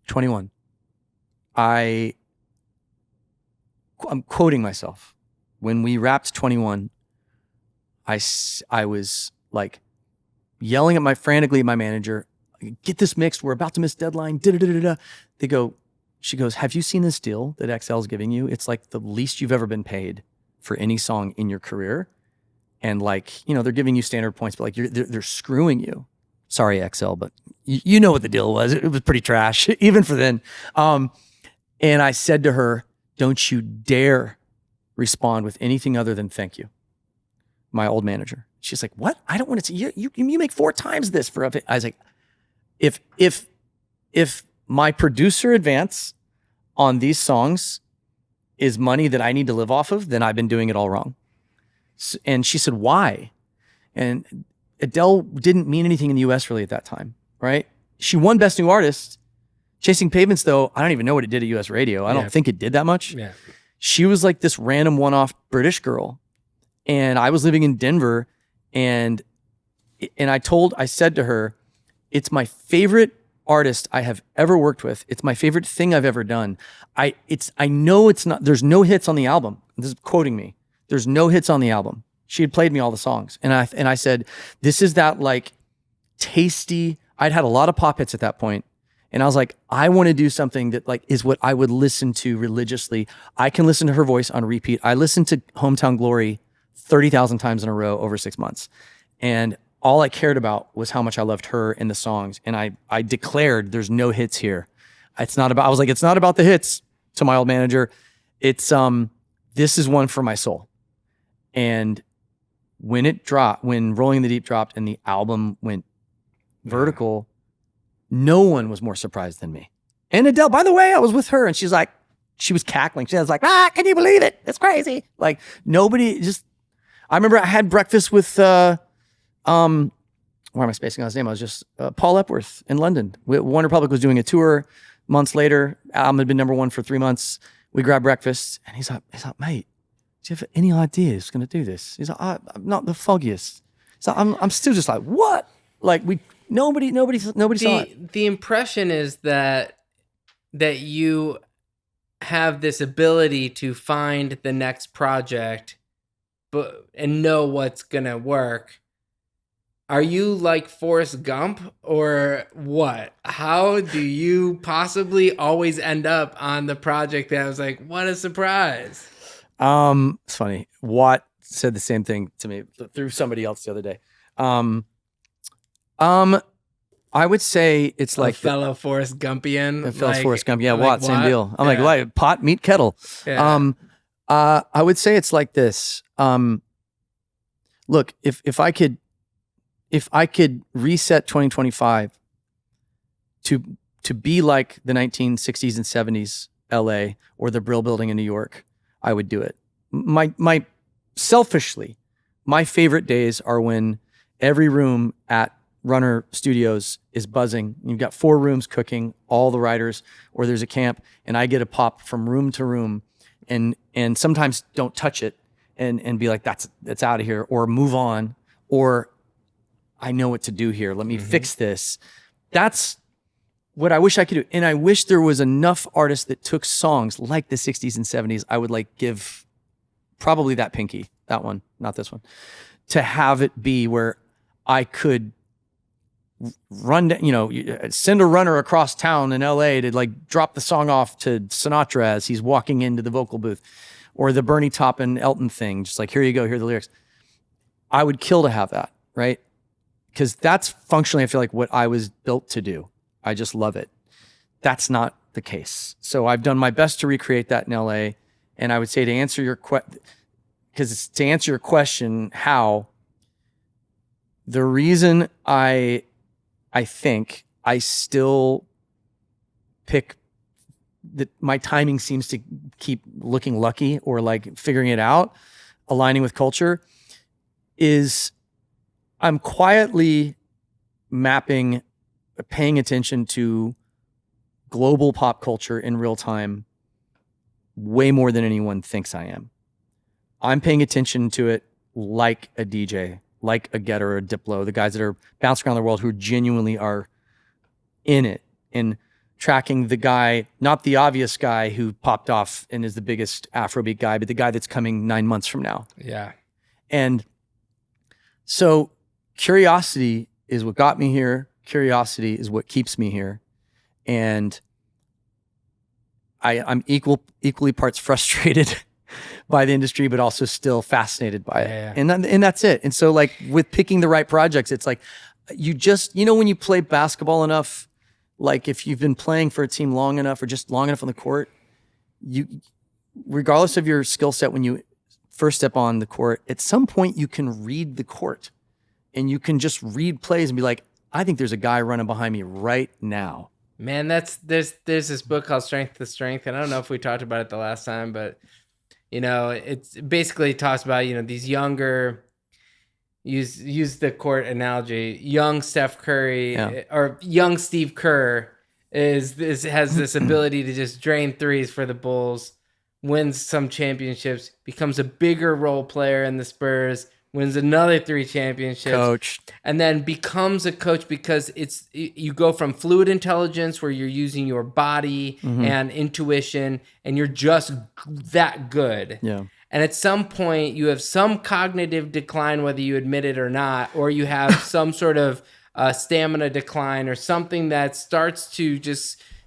21. I'm quoting myself. When we wrapped 21, I was like yelling frantically at my manager, get this mixed. We're about to miss deadline. She goes, have you seen this deal that XL's giving you? It's like the least you've ever been paid for any song in your career. And like, they're giving you standard points, but like they're screwing you. Sorry, XL, but you know what the deal was. It was pretty trash, even for then. And I said to her, don't you dare respond with anything other than thank you. My old manager. She's like, what? I don't want to see you make 4 times this for a. I was like, if my producer advance on these songs is money that I need to live off of, then I've been doing it all wrong. And she said, why? And Adele didn't mean anything in the US really at that time, right? She won Best New Artist. Chasing Pavements, though, I don't even know what it did at US radio. I don't think it did that much. Yeah. She was like this random one-off British girl. And I was living in Denver, and I said to her, it's my favorite artist I have ever worked with. It's my favorite thing I've ever done. I know it's not, there's no hits on the album. This is quoting me. There's no hits on the album. She had played me all the songs. And I said, this is that like tasty, I'd had a lot of pop hits at that point. And I was like, I want to do something that like is what I would listen to religiously. I can listen to her voice on repeat. I listened to Hometown Glory 30,000 times in a row over 6 months. And all I cared about was how much I loved her and the songs. And I declared there's no hits here. It's not about, I was like, it's not about the hits to my old manager. It's, this is one for my soul. And when it dropped, when Rolling in the Deep dropped and the album went vertical, no one was more surprised than me. And Adele, by the way, I was with her and she's like, she was cackling. She was like, can you believe it? It's crazy. Like nobody just, I remember I had breakfast with, why am I spacing on his name? I was just Paul Epworth in London. One Republic was doing a tour months later. Album had been #1 for 3 months. We grabbed breakfast and he's like, mate, do you have any idea who's going to do this? He's like, I'm not the foggiest. So I'm still just like, what? Like nobody saw it. The impression is that you have this ability to find the next project, and know what's gonna work. Are you like Forrest Gump or what? How do you possibly always end up on the project that was like, what a surprise? It's funny. Watt said the same thing to me through somebody else the other day. I would say it's like fellow Forrest Gumpian. Forrest Gump. Yeah, like Watt, same deal. I'm like, why? Pot, meet, kettle. Yeah. I would say it's like this. Look, if I could reset 2025 to be like the 1960s and 70s LA or the Brill Building in New York, I would do it. My selfishly, my favorite days are when every room at Runner Studios is buzzing. You've got 4 rooms cooking, all the writers, or there's a camp, and I get a pop from room to room, and sometimes don't touch it and be like, that's out of here, or move on, or I know what to do here. Let me fix this. That's what I wish I could do. And I wish there was enough artists that took songs like the 60s and 70s. I would like give probably that pinky, that one, not this one, to have it be where I could run, send a runner across town in LA to like drop the song off to Sinatra as he's walking into the vocal booth, or the Bernie Taupin Elton thing. Just like, here you go, here are the lyrics. I would kill to have that, right? Because that's functionally, I feel like, what I was built to do. I just love it. That's not the case. So I've done my best to recreate that in LA. And I would say, to answer your question, how, the reason I think I still pick that my timing seems to keep looking lucky, or like figuring it out, aligning with culture, is I'm quietly mapping, paying attention to global pop culture in real time way more than anyone thinks I am. I'm paying attention to it like a DJ, like a Getter or a Diplo, the guys that are bouncing around the world who genuinely are in it, and tracking the guy, not the obvious guy who popped off and is the biggest Afrobeat guy, but the guy that's coming 9 months from now. Yeah. And so curiosity is what got me here. Curiosity is what keeps me here. And I'm equally parts frustrated by the industry, but also still fascinated by it. Yeah. And that's it. And so like with picking the right projects, it's like, you just, when you play basketball enough, like if you've been playing for a team long enough or just long enough on the court, you, regardless of your skill set, when you first step on the court, at some point you can read the court and you can just read plays and be like, I think there's a guy running behind me right now. Man, there's this book called Strength to Strength, and I don't know if we talked about it the last time, but it's basically talks about these younger, use the court analogy, young Steph Curry or young Steve Kerr has this ability to just drain threes for the Bulls, wins some championships, becomes a bigger role player in the Spurs, wins another 3 championships, coach, and then becomes a coach because you go from fluid intelligence where you're using your body and intuition and you're just that good. Yeah. And at some point you have some cognitive decline, whether you admit it or not, or you have some sort of stamina decline or something that starts to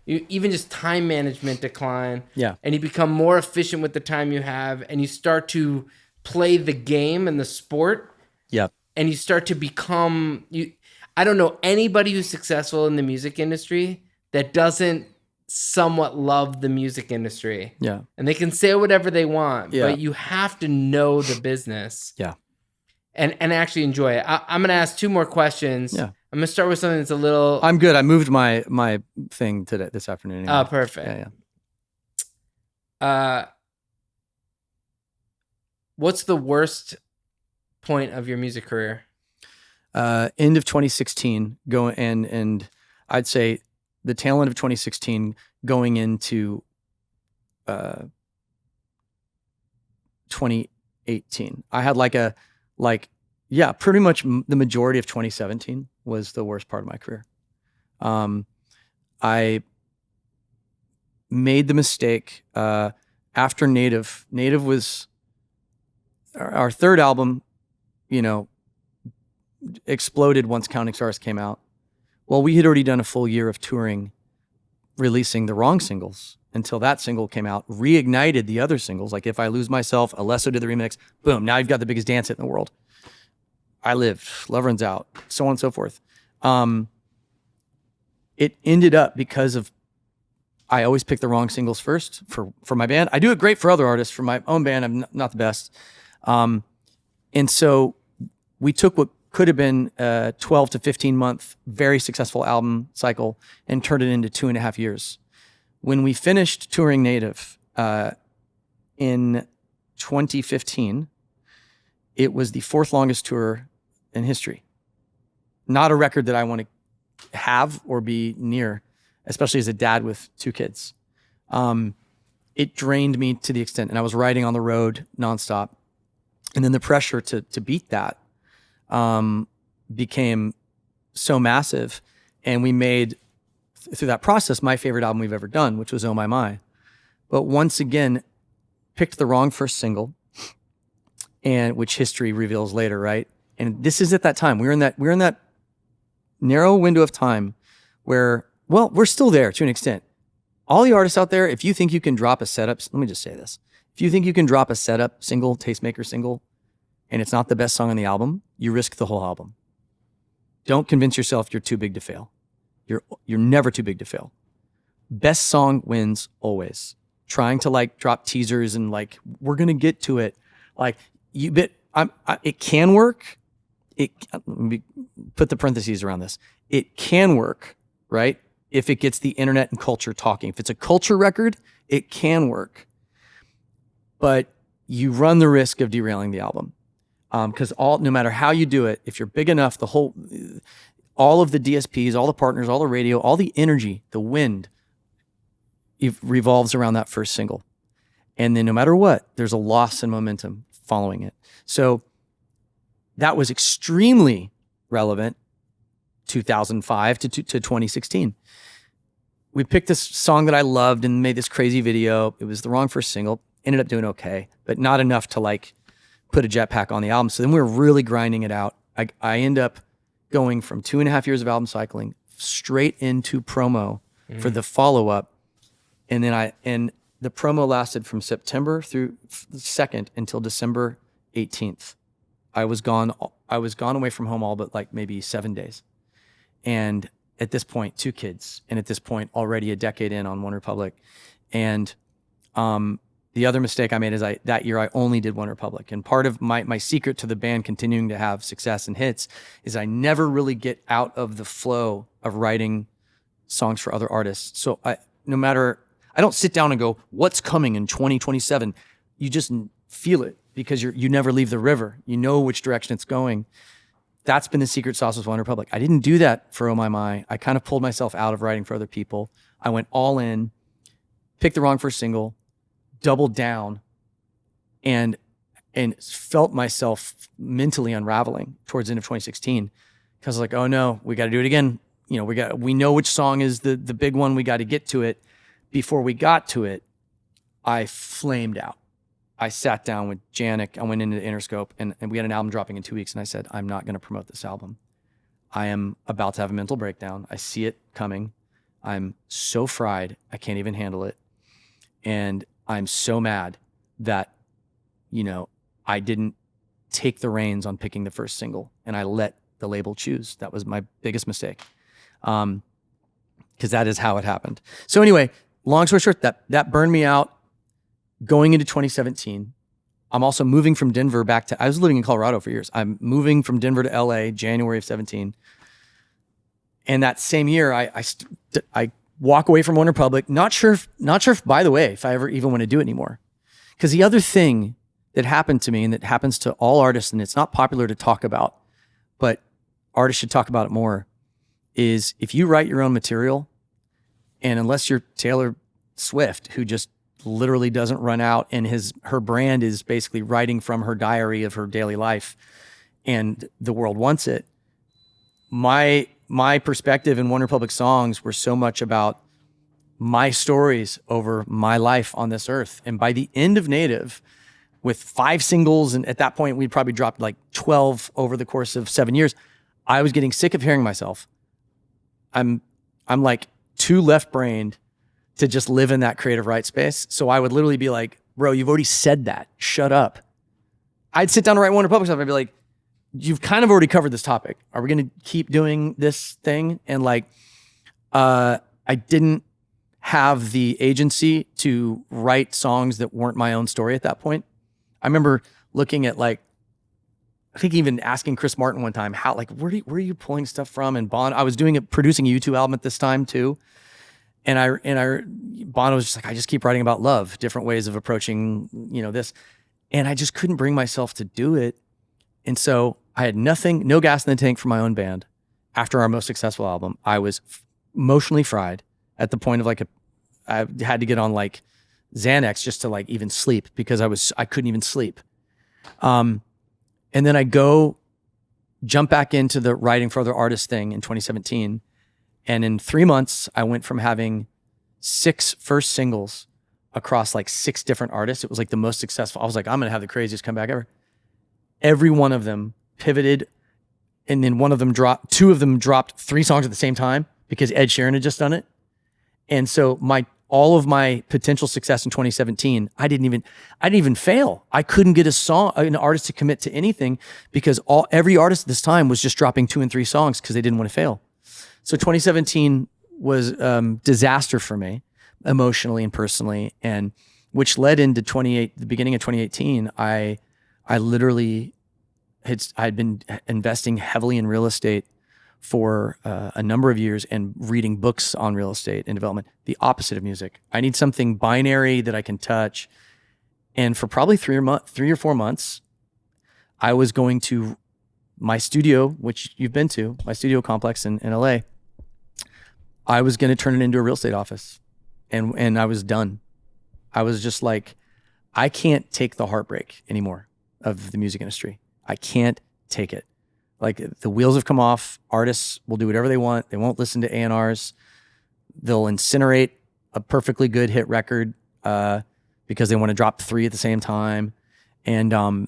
even just time management decline. Yeah. And you become more efficient with the time you have, and you start to play the game and the sport. Yep. and you start to become you. I don't know anybody who's successful in the music industry that doesn't somewhat love the music industry. Yeah. And they can say whatever they want, Yeah. but you have to know the business. Yeah. And actually enjoy it. I'm going to ask 2 more questions. Yeah. I'm going to start with something that's a little... I'm good. I moved my thing this afternoon. Anyway. Oh, perfect. Yeah. What's the worst point of your music career? End of 2016, and I'd say the tail end of 2016 going into 2018. I had pretty much the majority of 2017 was the worst part of my career. I made the mistake after Native. Native was our third album, exploded once Counting Stars came out. Well, we had already done a full year of touring, releasing the wrong singles until that single came out, reignited the other singles. Like If I Lose Myself, Alesso did the remix, boom, now you've got the biggest dance hit in the world. I Lived, Love Runs Out, so on and so forth. It ended up because of, I always pick the wrong singles first for my band. I do it great for other artists. For my own band, I'm not the best. And so we took what could have been a 12 to 15 month, very successful album cycle and turned it into 2.5 years. When we finished touring Native in 2015, it was the 4th longest tour in history. Not a record that I want to have or be near, especially as a dad with 2 kids. It drained me to the extent, and I was riding on the road nonstop. And then the pressure to beat that became so massive. And we made, through that process, my favorite album we've ever done, which was Oh My My. But once again, picked the wrong first single, and which history reveals later, right? And this is at that time. We're in that narrow window of time where, well, we're still there to an extent. All the artists out there, if you think you can drop a setup, let me just say this. If you think you can drop a setup single, tastemaker single, and it's not the best song on the album, you risk the whole album. Don't convince yourself you're too big to fail. You're never too big to fail. Best song wins always. Trying to drop teasers and we're gonna get to it. It can work. Let me put the parentheses around this. It can work, right? If it gets the internet and culture talking. If it's a culture record, it can work. But you run the risk of derailing the album. Because no matter how you do it, if you're big enough, all of the DSPs, all the partners, all the radio, all the energy, the wind, it revolves around that first single. And then no matter what, there's a loss in momentum following it. So that was extremely relevant 2005 to 2016. We picked this song that I loved and made this crazy video. It was the wrong first single. Ended up doing okay, but not enough to put a jetpack on the album. So then we were really grinding it out. I end up going from 2.5 years of album cycling straight into promo for the follow-up. And then the promo lasted from September through the 2nd until December 18th. I was gone away from home all but maybe 7 days. And at this point, 2 kids. And at this point, already a decade in on One Republic. And the other mistake I made is that year I only did One Republic. And part of my secret to the band continuing to have success and hits is I never really get out of the flow of writing songs for other artists. So I don't sit down and go, what's coming in 2027? You just feel it because you never leave the river. You know which direction it's going. That's been the secret sauce with One Republic. I didn't do that for Oh My My. I kind of pulled myself out of writing for other people. I went all in, picked the wrong first single, doubled down, and felt myself mentally unraveling towards the end of 2016 because I was like, oh no, we got to do it again. We know which song is the big one. We got to get to it. Before we got to it, I flamed out. I sat down with Janik. I went into Interscope and we had an album dropping in 2 weeks. And I said, I'm not going to promote this album. I am about to have a mental breakdown. I see it coming. I'm so fried. I can't even handle it. And I'm so mad that, I didn't take the reins on picking the first single, and I let the label choose. That was my biggest mistake, because that is how it happened. So anyway, long story short, that burned me out. Going into 2017, I'm also moving from Denver back to, I was living in Colorado for years. I'm moving from Denver to LA, January of 17. And that same year, I walk away from OneRepublic, not sure if, by the way, if I ever even want to do it anymore. Because the other thing that happened to me, and that happens to all artists, and it's not popular to talk about, but artists should talk about it more, is if you write your own material, and unless you're Taylor Swift, who just literally doesn't run out, and her brand is basically writing from her diary of her daily life, and the world wants it. My perspective in OneRepublic songs were so much about my stories over my life on this earth. And by the end of Native, with 5 singles, and at that point we'd probably dropped like 12 over the course of 7 years, I was getting sick of hearing myself. I'm like too left-brained to just live in that creative right space. So I would literally be like, bro, you've already said that. Shut up. I'd sit down to write OneRepublic stuff. I'd be like, you've kind of already covered this topic. Are we going to keep doing this thing? And like, I didn't have the agency to write songs that weren't my own story at that point. I remember looking at like, I think even asking Chris Martin one time, how, like, where are you pulling stuff from? And Bono, I was producing a U2 album at this time too. And Bono was just like, I just keep writing about love, different ways of approaching, this. And I just couldn't bring myself to do it. And so I had no gas in the tank for my own band. After our most successful album, I was emotionally fried at the point of like I had to get on like Xanax just to like even sleep, because I couldn't even sleep. And then I jump back into the writing for other artists thing in 2017. And in 3 months, I went from having 6 first singles across like 6 different artists. It was like the most successful. I was like, I'm going to have the craziest comeback ever. Every one of them pivoted. And then 2 of them dropped 3 songs at the same time because Ed Sheeran had just done it. And so all of my potential success in 2017, I didn't even fail. I couldn't get an artist to commit to anything, because every artist at this time was just dropping 2 and 3 songs because they didn't want to fail. So 2017 was disaster for me, emotionally and personally, and which led into the beginning of 2018. I literally I'd been investing heavily in real estate for a number of years and reading books on real estate and development. The opposite of music. I need something binary that I can touch. And for probably 3 or 4 months, I was going to my studio, which you've been to, my studio complex in LA. I was going to turn it into a real estate office, and I was done. I was just like, I can't take the heartbreak anymore of the music industry. I can't take it. Like, the wheels have come off. Artists will do whatever they want. They won't listen to A&Rs. They'll incinerate a perfectly good hit record because they want to drop 3 at the same time. And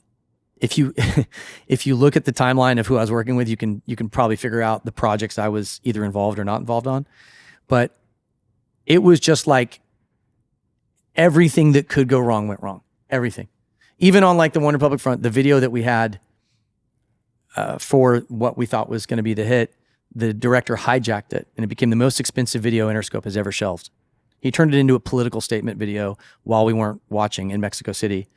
if you look at the timeline of who I was working with, you can probably figure out the projects I was either involved or not involved on. But it was just like everything that could go wrong went wrong. Everything. Even on like the OneRepublic front, the video that we had for what we thought was going to be the hit, the director hijacked it, and it became the most expensive video Interscope has ever shelved. He turned it into a political statement video while we weren't watching in Mexico City,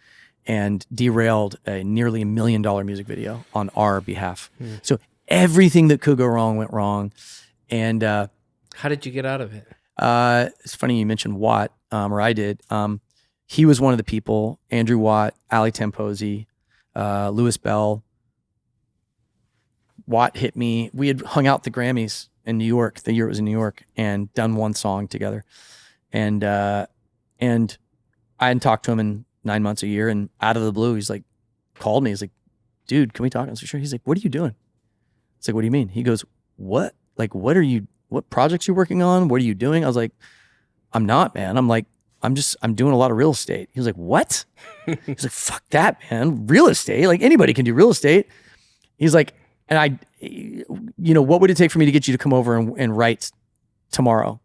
and derailed a nearly $1 million music video on our behalf. So everything that could go wrong went wrong. And how did you get out of it? It's funny you mentioned Watt, or I did. He was one of the people. Andrew Watt, Ali Tamposi, Louis Bell. Watt hit me. We had hung out at the Grammys in New York, the year it was in New York, and done one song together. And I hadn't talked to him in 9 months, a year, and out of the blue, he's like, called me. He's like, dude, can we talk? I was like, sure. He's like, what are you doing? It's like, what do you mean? He goes, what? Like, what projects you working on? What are you doing? I was like, I'm not, man. I'm like, I'm doing a lot of real estate. He was like, what? He's like, fuck that, man. Real estate? Like, anybody can do real estate. He's like, and what would it take for me to get you to come over and write tomorrow?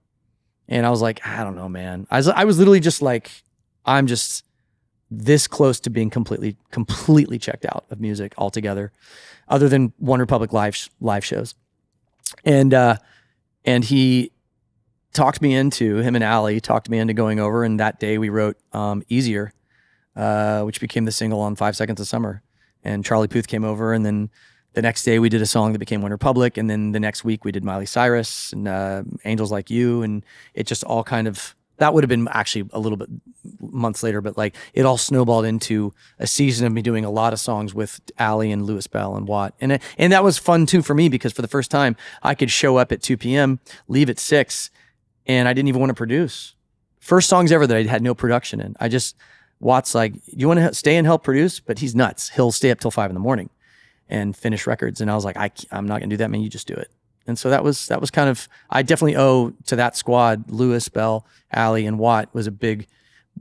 And I was like, I don't know, man. I was literally just like, this close to being completely checked out of music altogether, other than One Republic live shows. And he talked me into, him and Allie talked me into going over. And that day we wrote Easier, which became the single on 5 Seconds of Summer. And Charlie Puth came over, and then the next day we did a song that became One Republic. And then the next week we did Miley Cyrus and Angels Like You. And it just all kind of, that would have been actually a little bit months later, but like it all snowballed into a season of me doing a lot of songs with Allie and Louis Bell and Watt. And that was fun too for me, because for the first time I could show up at 2 p.m., leave at 6, and I didn't even want to produce. First songs ever that I had no production in. Watt's like, do you want to stay and help produce? But he's nuts. He'll stay up till 5 a.m. and finish records. And I was like, I'm not gonna do that, man. You just do it. And so that was kind of, I definitely owe to that squad. Louis Bell, Allie, and Watt was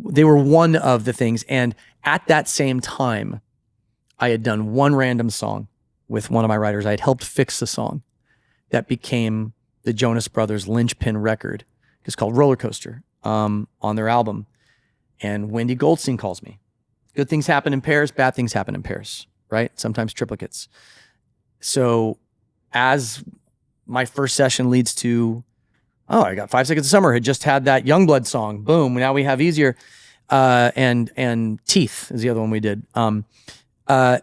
they were one of the things. And at that same time, I had done one random song with one of my writers. I had helped fix the song that became the Jonas Brothers linchpin record. It's called Roller Coaster on their album. And Wendy Goldstein calls me. Good things happen in pairs, bad things happen in pairs, right? Sometimes triplicates. So as my first session leads to, I got 5 Seconds of Summer, had just had that Youngblood song. Boom, now we have Easier. And Teeth is the other one we did. That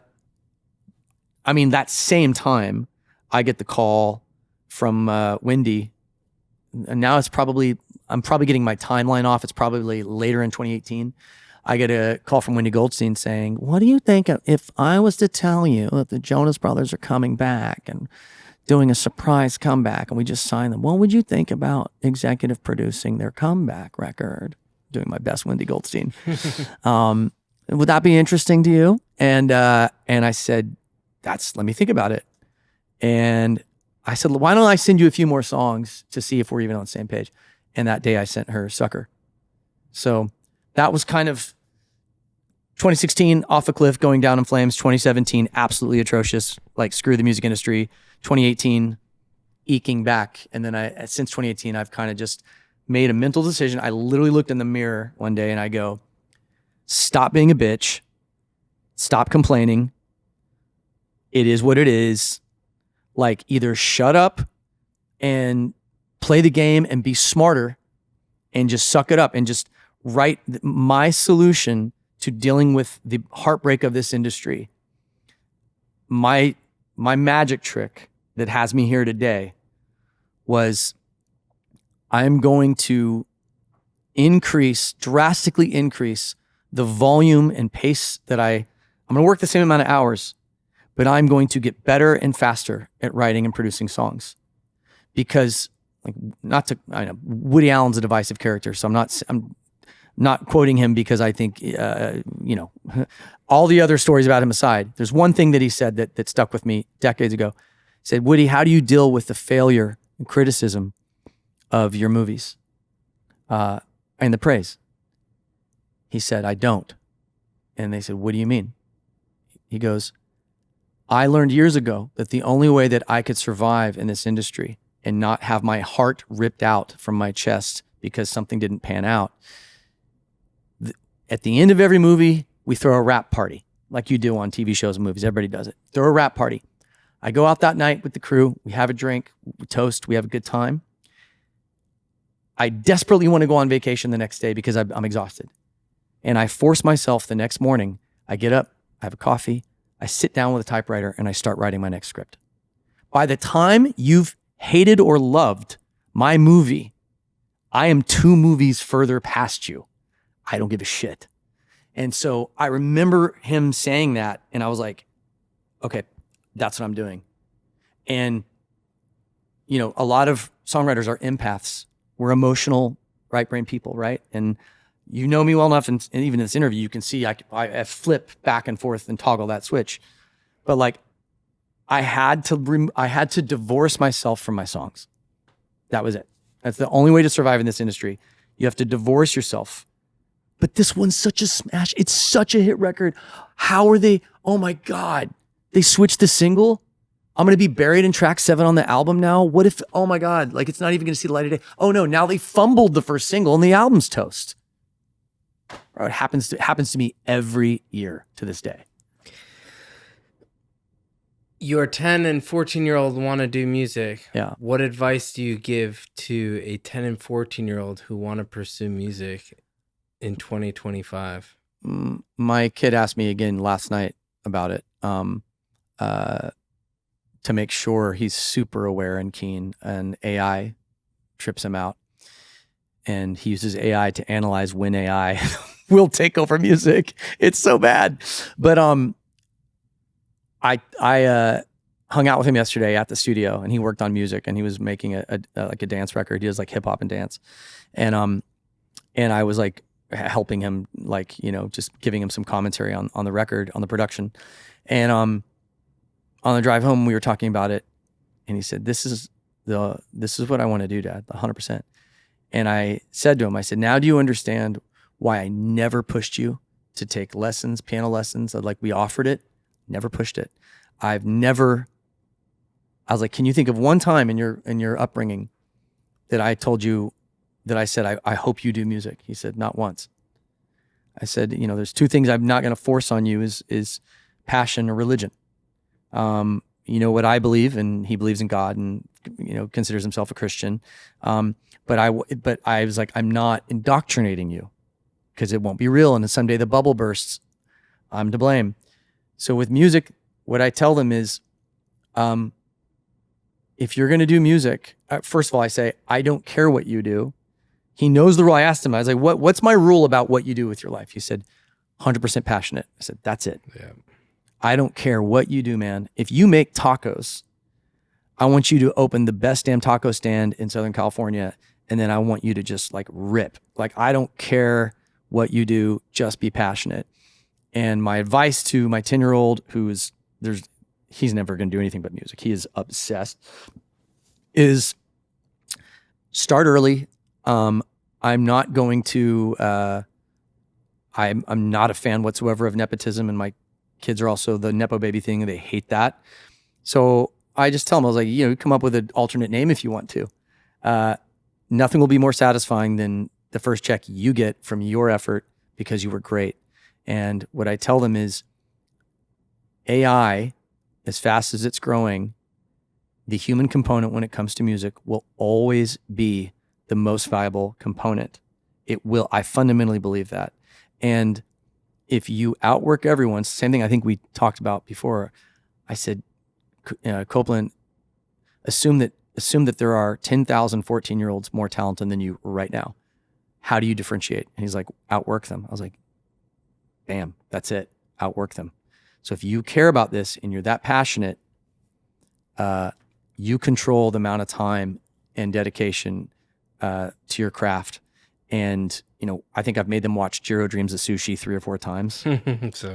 same time, I get the call from Wendy. And now I'm probably getting my timeline off. It's probably later in 2018. I get a call from Wendy Goldstein saying, what do you think if I was to tell you that the Jonas Brothers are coming back and doing a surprise comeback, and we just signed them? What would you think about executive producing their comeback record? Doing my best Wendy Goldstein. Would that be interesting to you? And I said, let me think about it. And I said, why don't I send you a few more songs to see if we're even on the same page? And that day I sent her Sucker. So that was kind of 2016, off a cliff, going down in flames. 2017, absolutely atrocious, like screw the music industry. 2018, eking back. And then since 2018, I've kind of just made a mental decision. I literally looked in the mirror one day and I go, stop being a bitch. Stop complaining. It is what it is. Like, either shut up and play the game and be smarter and just suck it up and just write my solution to dealing with the heartbreak of this industry. My magic trick that has me here today was I'm going to drastically increase the volume and pace that I'm going to work the same amount of hours, but I'm going to get better and faster at writing and producing songs. Because, I know Woody Allen's a divisive character, so I'm not quoting him because I think, all the other stories about him aside, there's one thing that he said that stuck with me decades ago. He said, Woody, how do you deal with the failure and criticism of your movies and the praise? He said, I don't. And they said, what do you mean? He goes, I learned years ago that the only way that I could survive in this industry and not have my heart ripped out from my chest because something didn't pan out, at the end of every movie, we throw a rap party like you do on TV shows and movies. Everybody does it. Throw a rap party. I go out that night with the crew. We have a drink, we toast, we have a good time. I desperately want to go on vacation the next day because I'm exhausted. And I force myself the next morning. I get up, I have a coffee, I sit down with a typewriter, and I start writing my next script. By the time you've hated or loved my movie, I am 2 movies further past you. I don't give a shit. And so I remember him saying that, and I was like, okay, that's what I'm doing. And, a lot of songwriters are empaths. We're emotional, right brain people, right? And you know me well enough, and even in this interview, you can see I flip back and forth and toggle that switch. But I had to divorce myself from my songs. That was it. That's the only way to survive in this industry. You have to divorce yourself. But this one's such a smash. It's such a hit record. How are they? Oh my God. They switched the single. I'm going to be buried in track 7 on the album now. What if, oh my God, it's not even going to see the light of day. Oh no, now they fumbled the first single and the album's toast. Or it happens to me every year to this day. Your 10 and 14-year-old want to do music. Yeah. What advice do you give to a 10 and 14-year-old who want to pursue music in 2025? My kid asked me again last night about it, to make sure he's super aware and keen, and AI trips him out. And he uses AI to analyze when AI will take over music. It's so bad. But I hung out with him yesterday at the studio, and he worked on music, and he was making a dance record. He does like hip hop and dance, and I was like helping him, like, just giving him some commentary on the record, on the production, and on the drive home we were talking about it, and he said, "This is what I want to do, Dad, 100%." And I said to him, I said, "Now do you understand why I never pushed you to take lessons, piano lessons? Like, we offered it, never pushed it. I was like, can you think of one time in your upbringing that I told you, that I said, I hope you do music?" He said, "Not once." I said, "There's two things I'm not going to force on you is passion or religion. What I believe," and he believes in God and, considers himself a Christian. But I was like, "I'm not indoctrinating you, because it won't be real. And then someday the bubble bursts. I'm to blame." So with music, what I tell them is, if you're going to do music, first of all, I say, I don't care what you do. He knows the rule. I asked him, I was like, what's my rule about what you do with your life? He said, 100% passionate. I said, that's it. Yeah. I don't care what you do, man. If you make tacos, I want you to open the best damn taco stand in Southern California. And then I want you to just like rip. Like, I don't care what you do, just be passionate. And my advice to my 10-year-old, he's never going to do anything but music. He is obsessed, is start early. I'm not going to, I'm not a fan whatsoever of nepotism, and my kids are also the Nepo baby thing. They hate that. So I just tell them, I was like, come up with an alternate name if you want to. Nothing will be more satisfying than the first check you get from your effort because you were great. And what I tell them is, AI, as fast as it's growing, the human component when it comes to music will always be the most valuable component. It will. I fundamentally believe that. And if you outwork everyone, same thing I think we talked about before. I said, Copeland, assume that there are 10,000 14-year-olds more talented than you right now. How do you differentiate? And he's like, outwork them. I was like, bam, that's it. Outwork them. So if you care about this and you're that passionate, you control the amount of time and dedication to your craft. And, I think I've made them watch Jiro Dreams of Sushi 3 or 4 times. So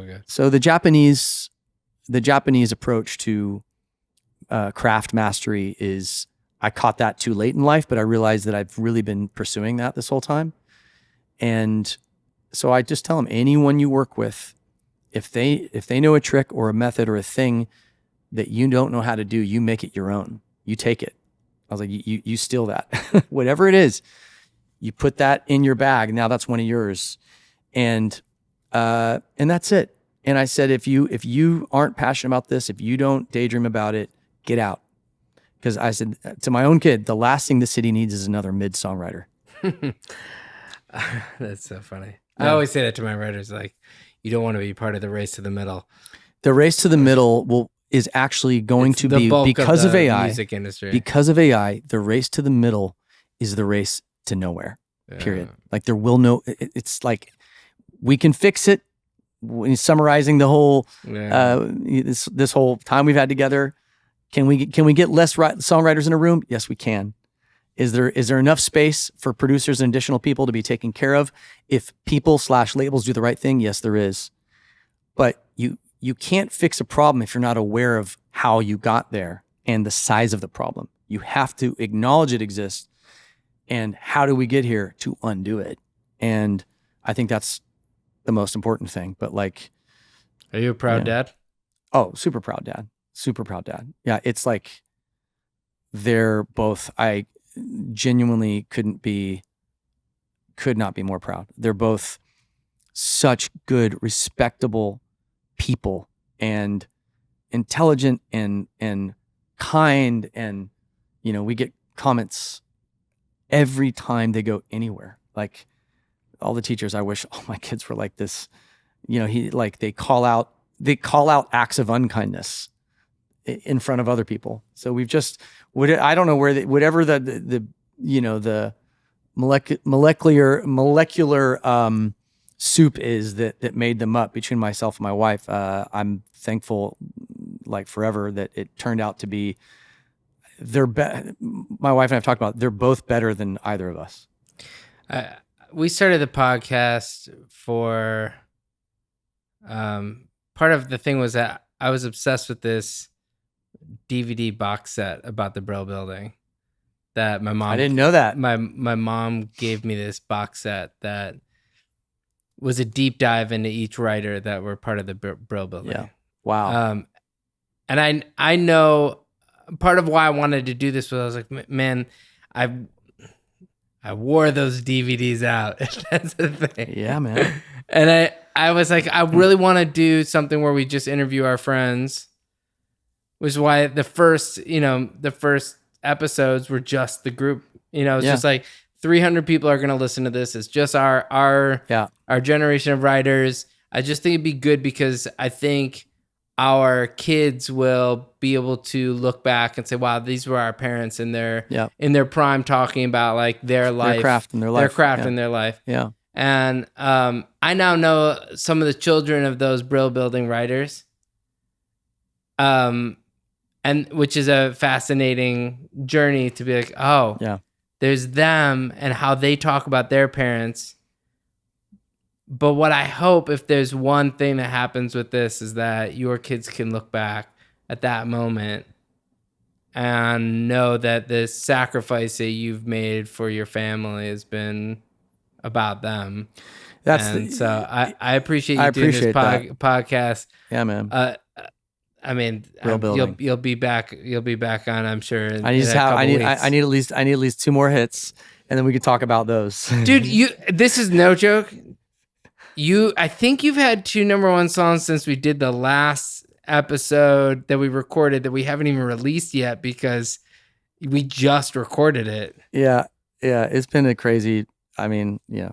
good. So the Japanese approach to craft mastery is, I caught that too late in life, but I realized that I've really been pursuing that this whole time. And so I just tell them, anyone you work with, if they know a trick or a method or a thing that you don't know how to do, you make it your own. You take it. I was like, you steal that. Whatever it is, you put that in your bag. Now that's one of yours. And that's it. And I said, if you aren't passionate about this, if you don't daydream about it, get out. Because I said to my own kid, the last thing the city needs is another mid-songwriter. That's so funny. Yeah. I always say that to my writers, like, you don't want to be part of the race to the middle. The race to the middle is actually going to be, because of AI, music industry. Because of AI, the race to the middle is the race to nowhere, period. Like, there will it's like, we can fix it. Summarizing the whole, this whole time we've had together, can we get less songwriters in a room? Yes, we can. Is there enough space for producers and additional people to be taken care of if people/labels do the right thing? Yes, there is. But you can't fix a problem if you're not aware of how you got there and the size of the problem. You have to acknowledge it exists, and how do we get here to undo it? And I think that's the most important thing. But like, are you a proud dad? Oh, super proud dad. Super proud dad. Yeah, it's like they're both, I genuinely could not be more proud. They're both such good, respectable people and intelligent and kind. And, we get comments every time they go anywhere. Like all the teachers, I wish all my kids were like this. They call out acts of unkindness in front of other people. So we've just, I don't know where whatever the molecular soup is that made them up between myself and my wife. I'm thankful, like forever, that it turned out to be. My wife and I've talked about. They're both better than either of us. We started the podcast for. Part of the thing was that I was obsessed with this DVD box set about the Brill Building. That my mom. I didn't know that. My mom gave me this box set that was a deep dive into each writer that were part of the Brill Building. Yeah. Wow. And I know part of why I wanted to do this was I was like, man, I wore those DVDs out. That's the thing. Yeah, man. And I was like, I really want to do something where we just interview our friends, which is why the first episodes were just the group. It's just like 300 people are going to listen to this. It's just our generation of writers. I just think it'd be good because I think our kids will be able to look back and say, wow, these were our parents in their prime talking about like their life, their craft in their life. Yeah. And I now know some of the children of those Brill Building writers, and which is a fascinating journey to be like, oh, yeah, there's them and how they talk about their parents. But what I hope, if there's one thing that happens with this, is that your kids can look back at that moment and know that the sacrifice that you've made for your family has been about them. So I appreciate you doing this podcast. Yeah, man. I mean, you'll be back on, I'm sure. I need at least 2 more hits, and then we can talk about those. Dude, this is no joke. I think you've had 2 number 1 songs since we did the last episode that we recorded that we haven't even released yet because we just recorded it. Yeah. It's been a crazy. I mean, yeah.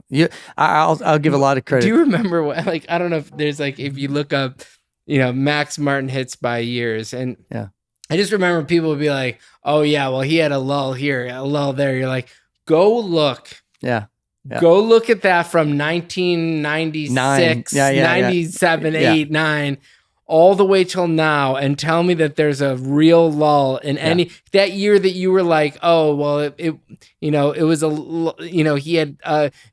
I'll give a lot of credit. Do you remember what? Like, I don't know if there's like if you look up, Max Martin hits by years, and I just remember people would be like, "Oh yeah, well he had a lull here, a lull there." You're like, go look. Yeah. Go look at that from 1996, 97, 8, 9, all the way till now, and tell me that there's a real lull in any that year that you were like, oh well, it was he had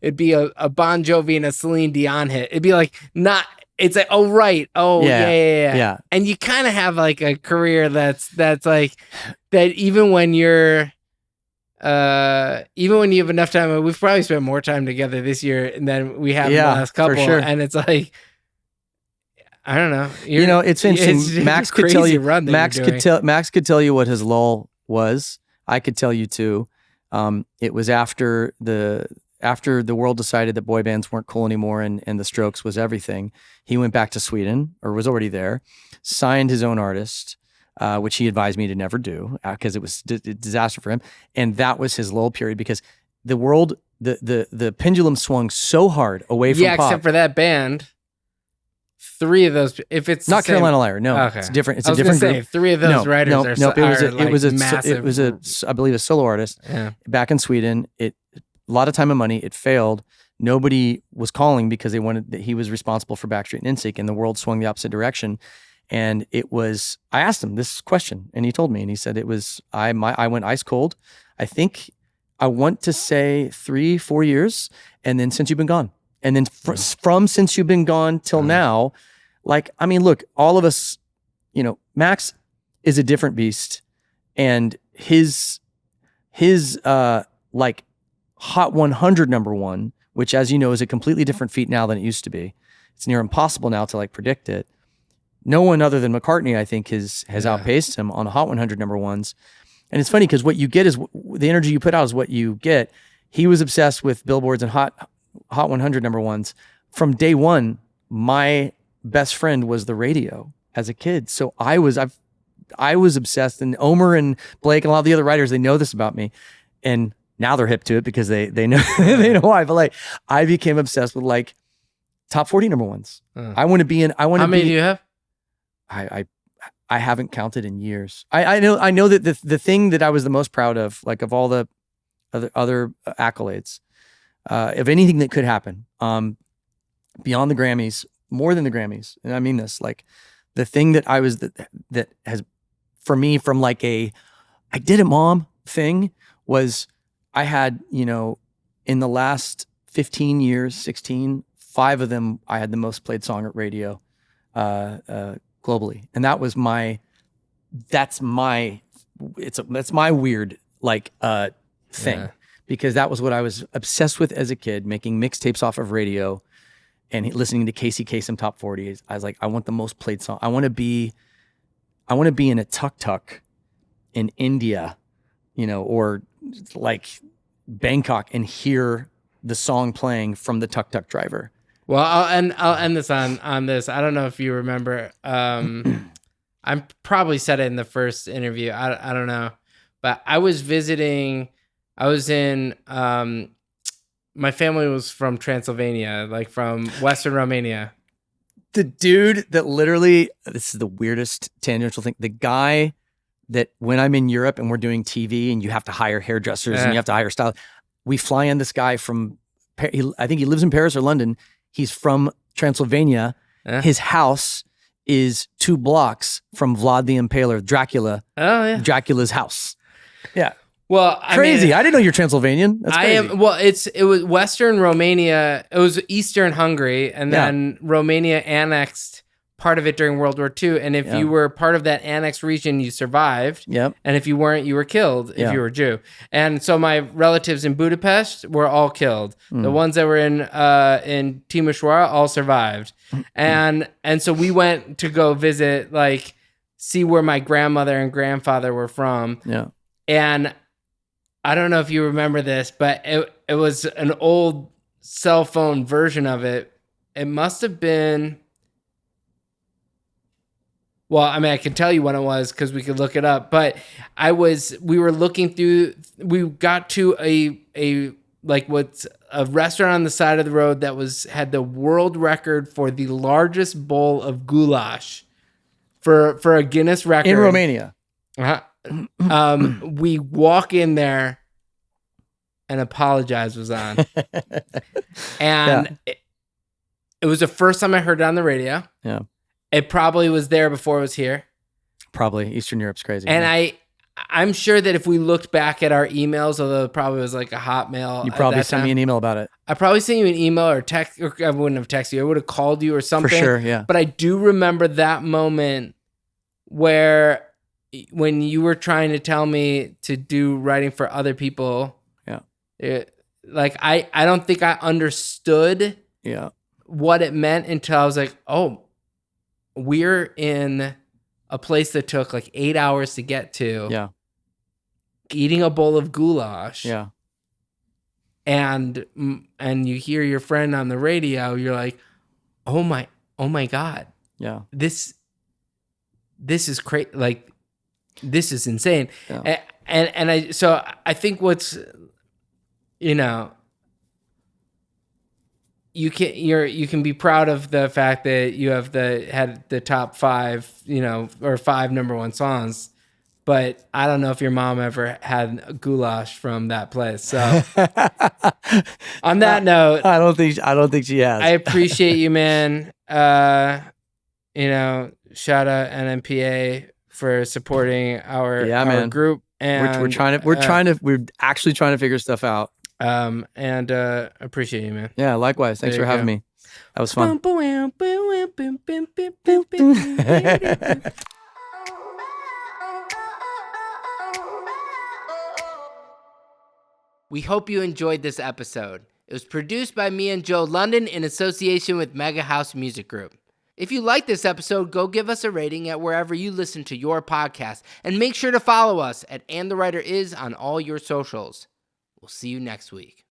it'd be a Bon Jovi and a Celine Dion hit. It'd be like not. It's like, oh right, oh yeah. And you kind of have like a career that's like that. Even when you have enough time, we've probably spent more time together this year than we have in the last couple. For sure. And it's like, I don't know. It's interesting. Max could tell you. Max could tell you what his lull was. I could tell you too. It was after the world decided that boy bands weren't cool anymore and the Strokes was everything. He went back to Sweden, or was already there, signed his own artist. Which he advised me to never do because it was a disaster for him. And that was his lull period because the world, the pendulum swung so hard away from pop. Yeah, except for that band. 3 of those, if it's not Carolina Lyre, no, okay. It's different. It's a different group. 3 of those writers are massive. It was I believe a solo artist back in Sweden. A lot of time and money. It failed. Nobody was calling because he was responsible for Backstreet and NSYNC, and the world swung the opposite direction. And I asked him this question and he told me, and he said I went ice cold. I think I want to say 3-4 years. And then since you've been gone, and then from since you've been gone till now, like, I mean, look, all of us, Max is a different beast, and his like Hot 100 number 1, which as you know, is a completely different feat now than it used to be. It's near impossible now to like predict it. No one other than McCartney, I think, has outpaced him on Hot 100 number 1s. And it's funny because what you get is the energy you put out is what you get. He was obsessed with billboards and Hot 100 number 1s, from day one, my best friend was the radio as a kid. So I was obsessed, and Omer and Blake and a lot of the other writers, they know this about me. And now they're hip to it because they know they know why. But like, I became obsessed with like top 40 number ones. I want to be in. How many do you have? I haven't counted in years. I know that the thing that I was the most proud of, like of all the other accolades, of anything that could happen, beyond the Grammys, more than the Grammys, and I mean this, like the thing that I was that has for me from like I did it, mom thing was. I had, in the last 15 years, 16, 5 of them, I had the most played song at radio globally. And that's my weird thing, because that was what I was obsessed with as a kid, making mixtapes off of radio and listening to Casey Kasem top 40s. I was like, I want the most played song. I want to be in a tuk-tuk in India, or like Bangkok, and hear the song playing from the tuk-tuk driver. Well, I'll end this on this. I don't know if you remember. I probably said it in the first interview. I don't know, but I was visiting. I was in. My family was from Transylvania, like from Western Romania. The dude that literally, this is the weirdest tangential thing. The guy that when I'm in Europe and we're doing TV and you have to hire hairdressers and you have to hire stylists, we fly in this guy from, I think he lives in Paris or London. He's from Transylvania. His house is 2 blocks from Vlad the Impaler, Dracula. Oh yeah, Dracula's house. Yeah. Well, crazy. I didn't know you're Transylvanian. That's crazy. I am. Well, it was Western Romania. It was Eastern Hungary, and then Romania annexed part of it during World War II. And if you were part of that annexed region, you survived. Yep. And if you weren't, you were killed if you were Jew. And so my relatives in Budapest were all killed. The ones that were in Timișoara all survived. And so we went to go visit, like, see where my grandmother and grandfather were from. Yeah. And I don't know if you remember this, but it was an old cell phone version of it. It must have been... Well, I mean, I can tell you when it was because we could look it up. But we were looking through. We got to a restaurant on the side of the road that had the world record for the largest bowl of goulash for a Guinness record in Romania. We walk in there, and Apologize was on, and it was the first time I heard it on the radio. Yeah. It probably was there before it was here. Probably. Eastern Europe's crazy. And I'm sure that if we looked back at our emails, although it probably was like a Hotmail. You probably sent me an email about it. I probably sent you an email or text, or I wouldn't have texted you. I would have called you or something. For sure, yeah. But I do remember that moment where when you were trying to tell me to do writing for other people. Yeah. I don't think I understood what it meant until I was like, oh, we're in a place that took like 8 hours to get to. Yeah. Eating a bowl of goulash. Yeah. And you hear your friend on the radio, you're like, oh my God. Yeah. This is crazy. Like, this is insane. Yeah. And I think what's, you can be proud of the fact that you have had the top 5, or 5 number 1 songs, but I don't know if your mom ever had a goulash from that place. So on that note, I don't think she has. I appreciate you, man. Shout out NMPA for supporting our group, and we're actually trying to figure stuff out. And appreciate you, man. Yeah, likewise. Thanks for having me. That was fun. We hope you enjoyed this episode. It was produced by me and Joe London in association with Mega House Music Group. If you like this episode, go give us a rating at wherever you listen to your podcast, and make sure to follow us at And the Writer Is on all your socials. We'll see you next week.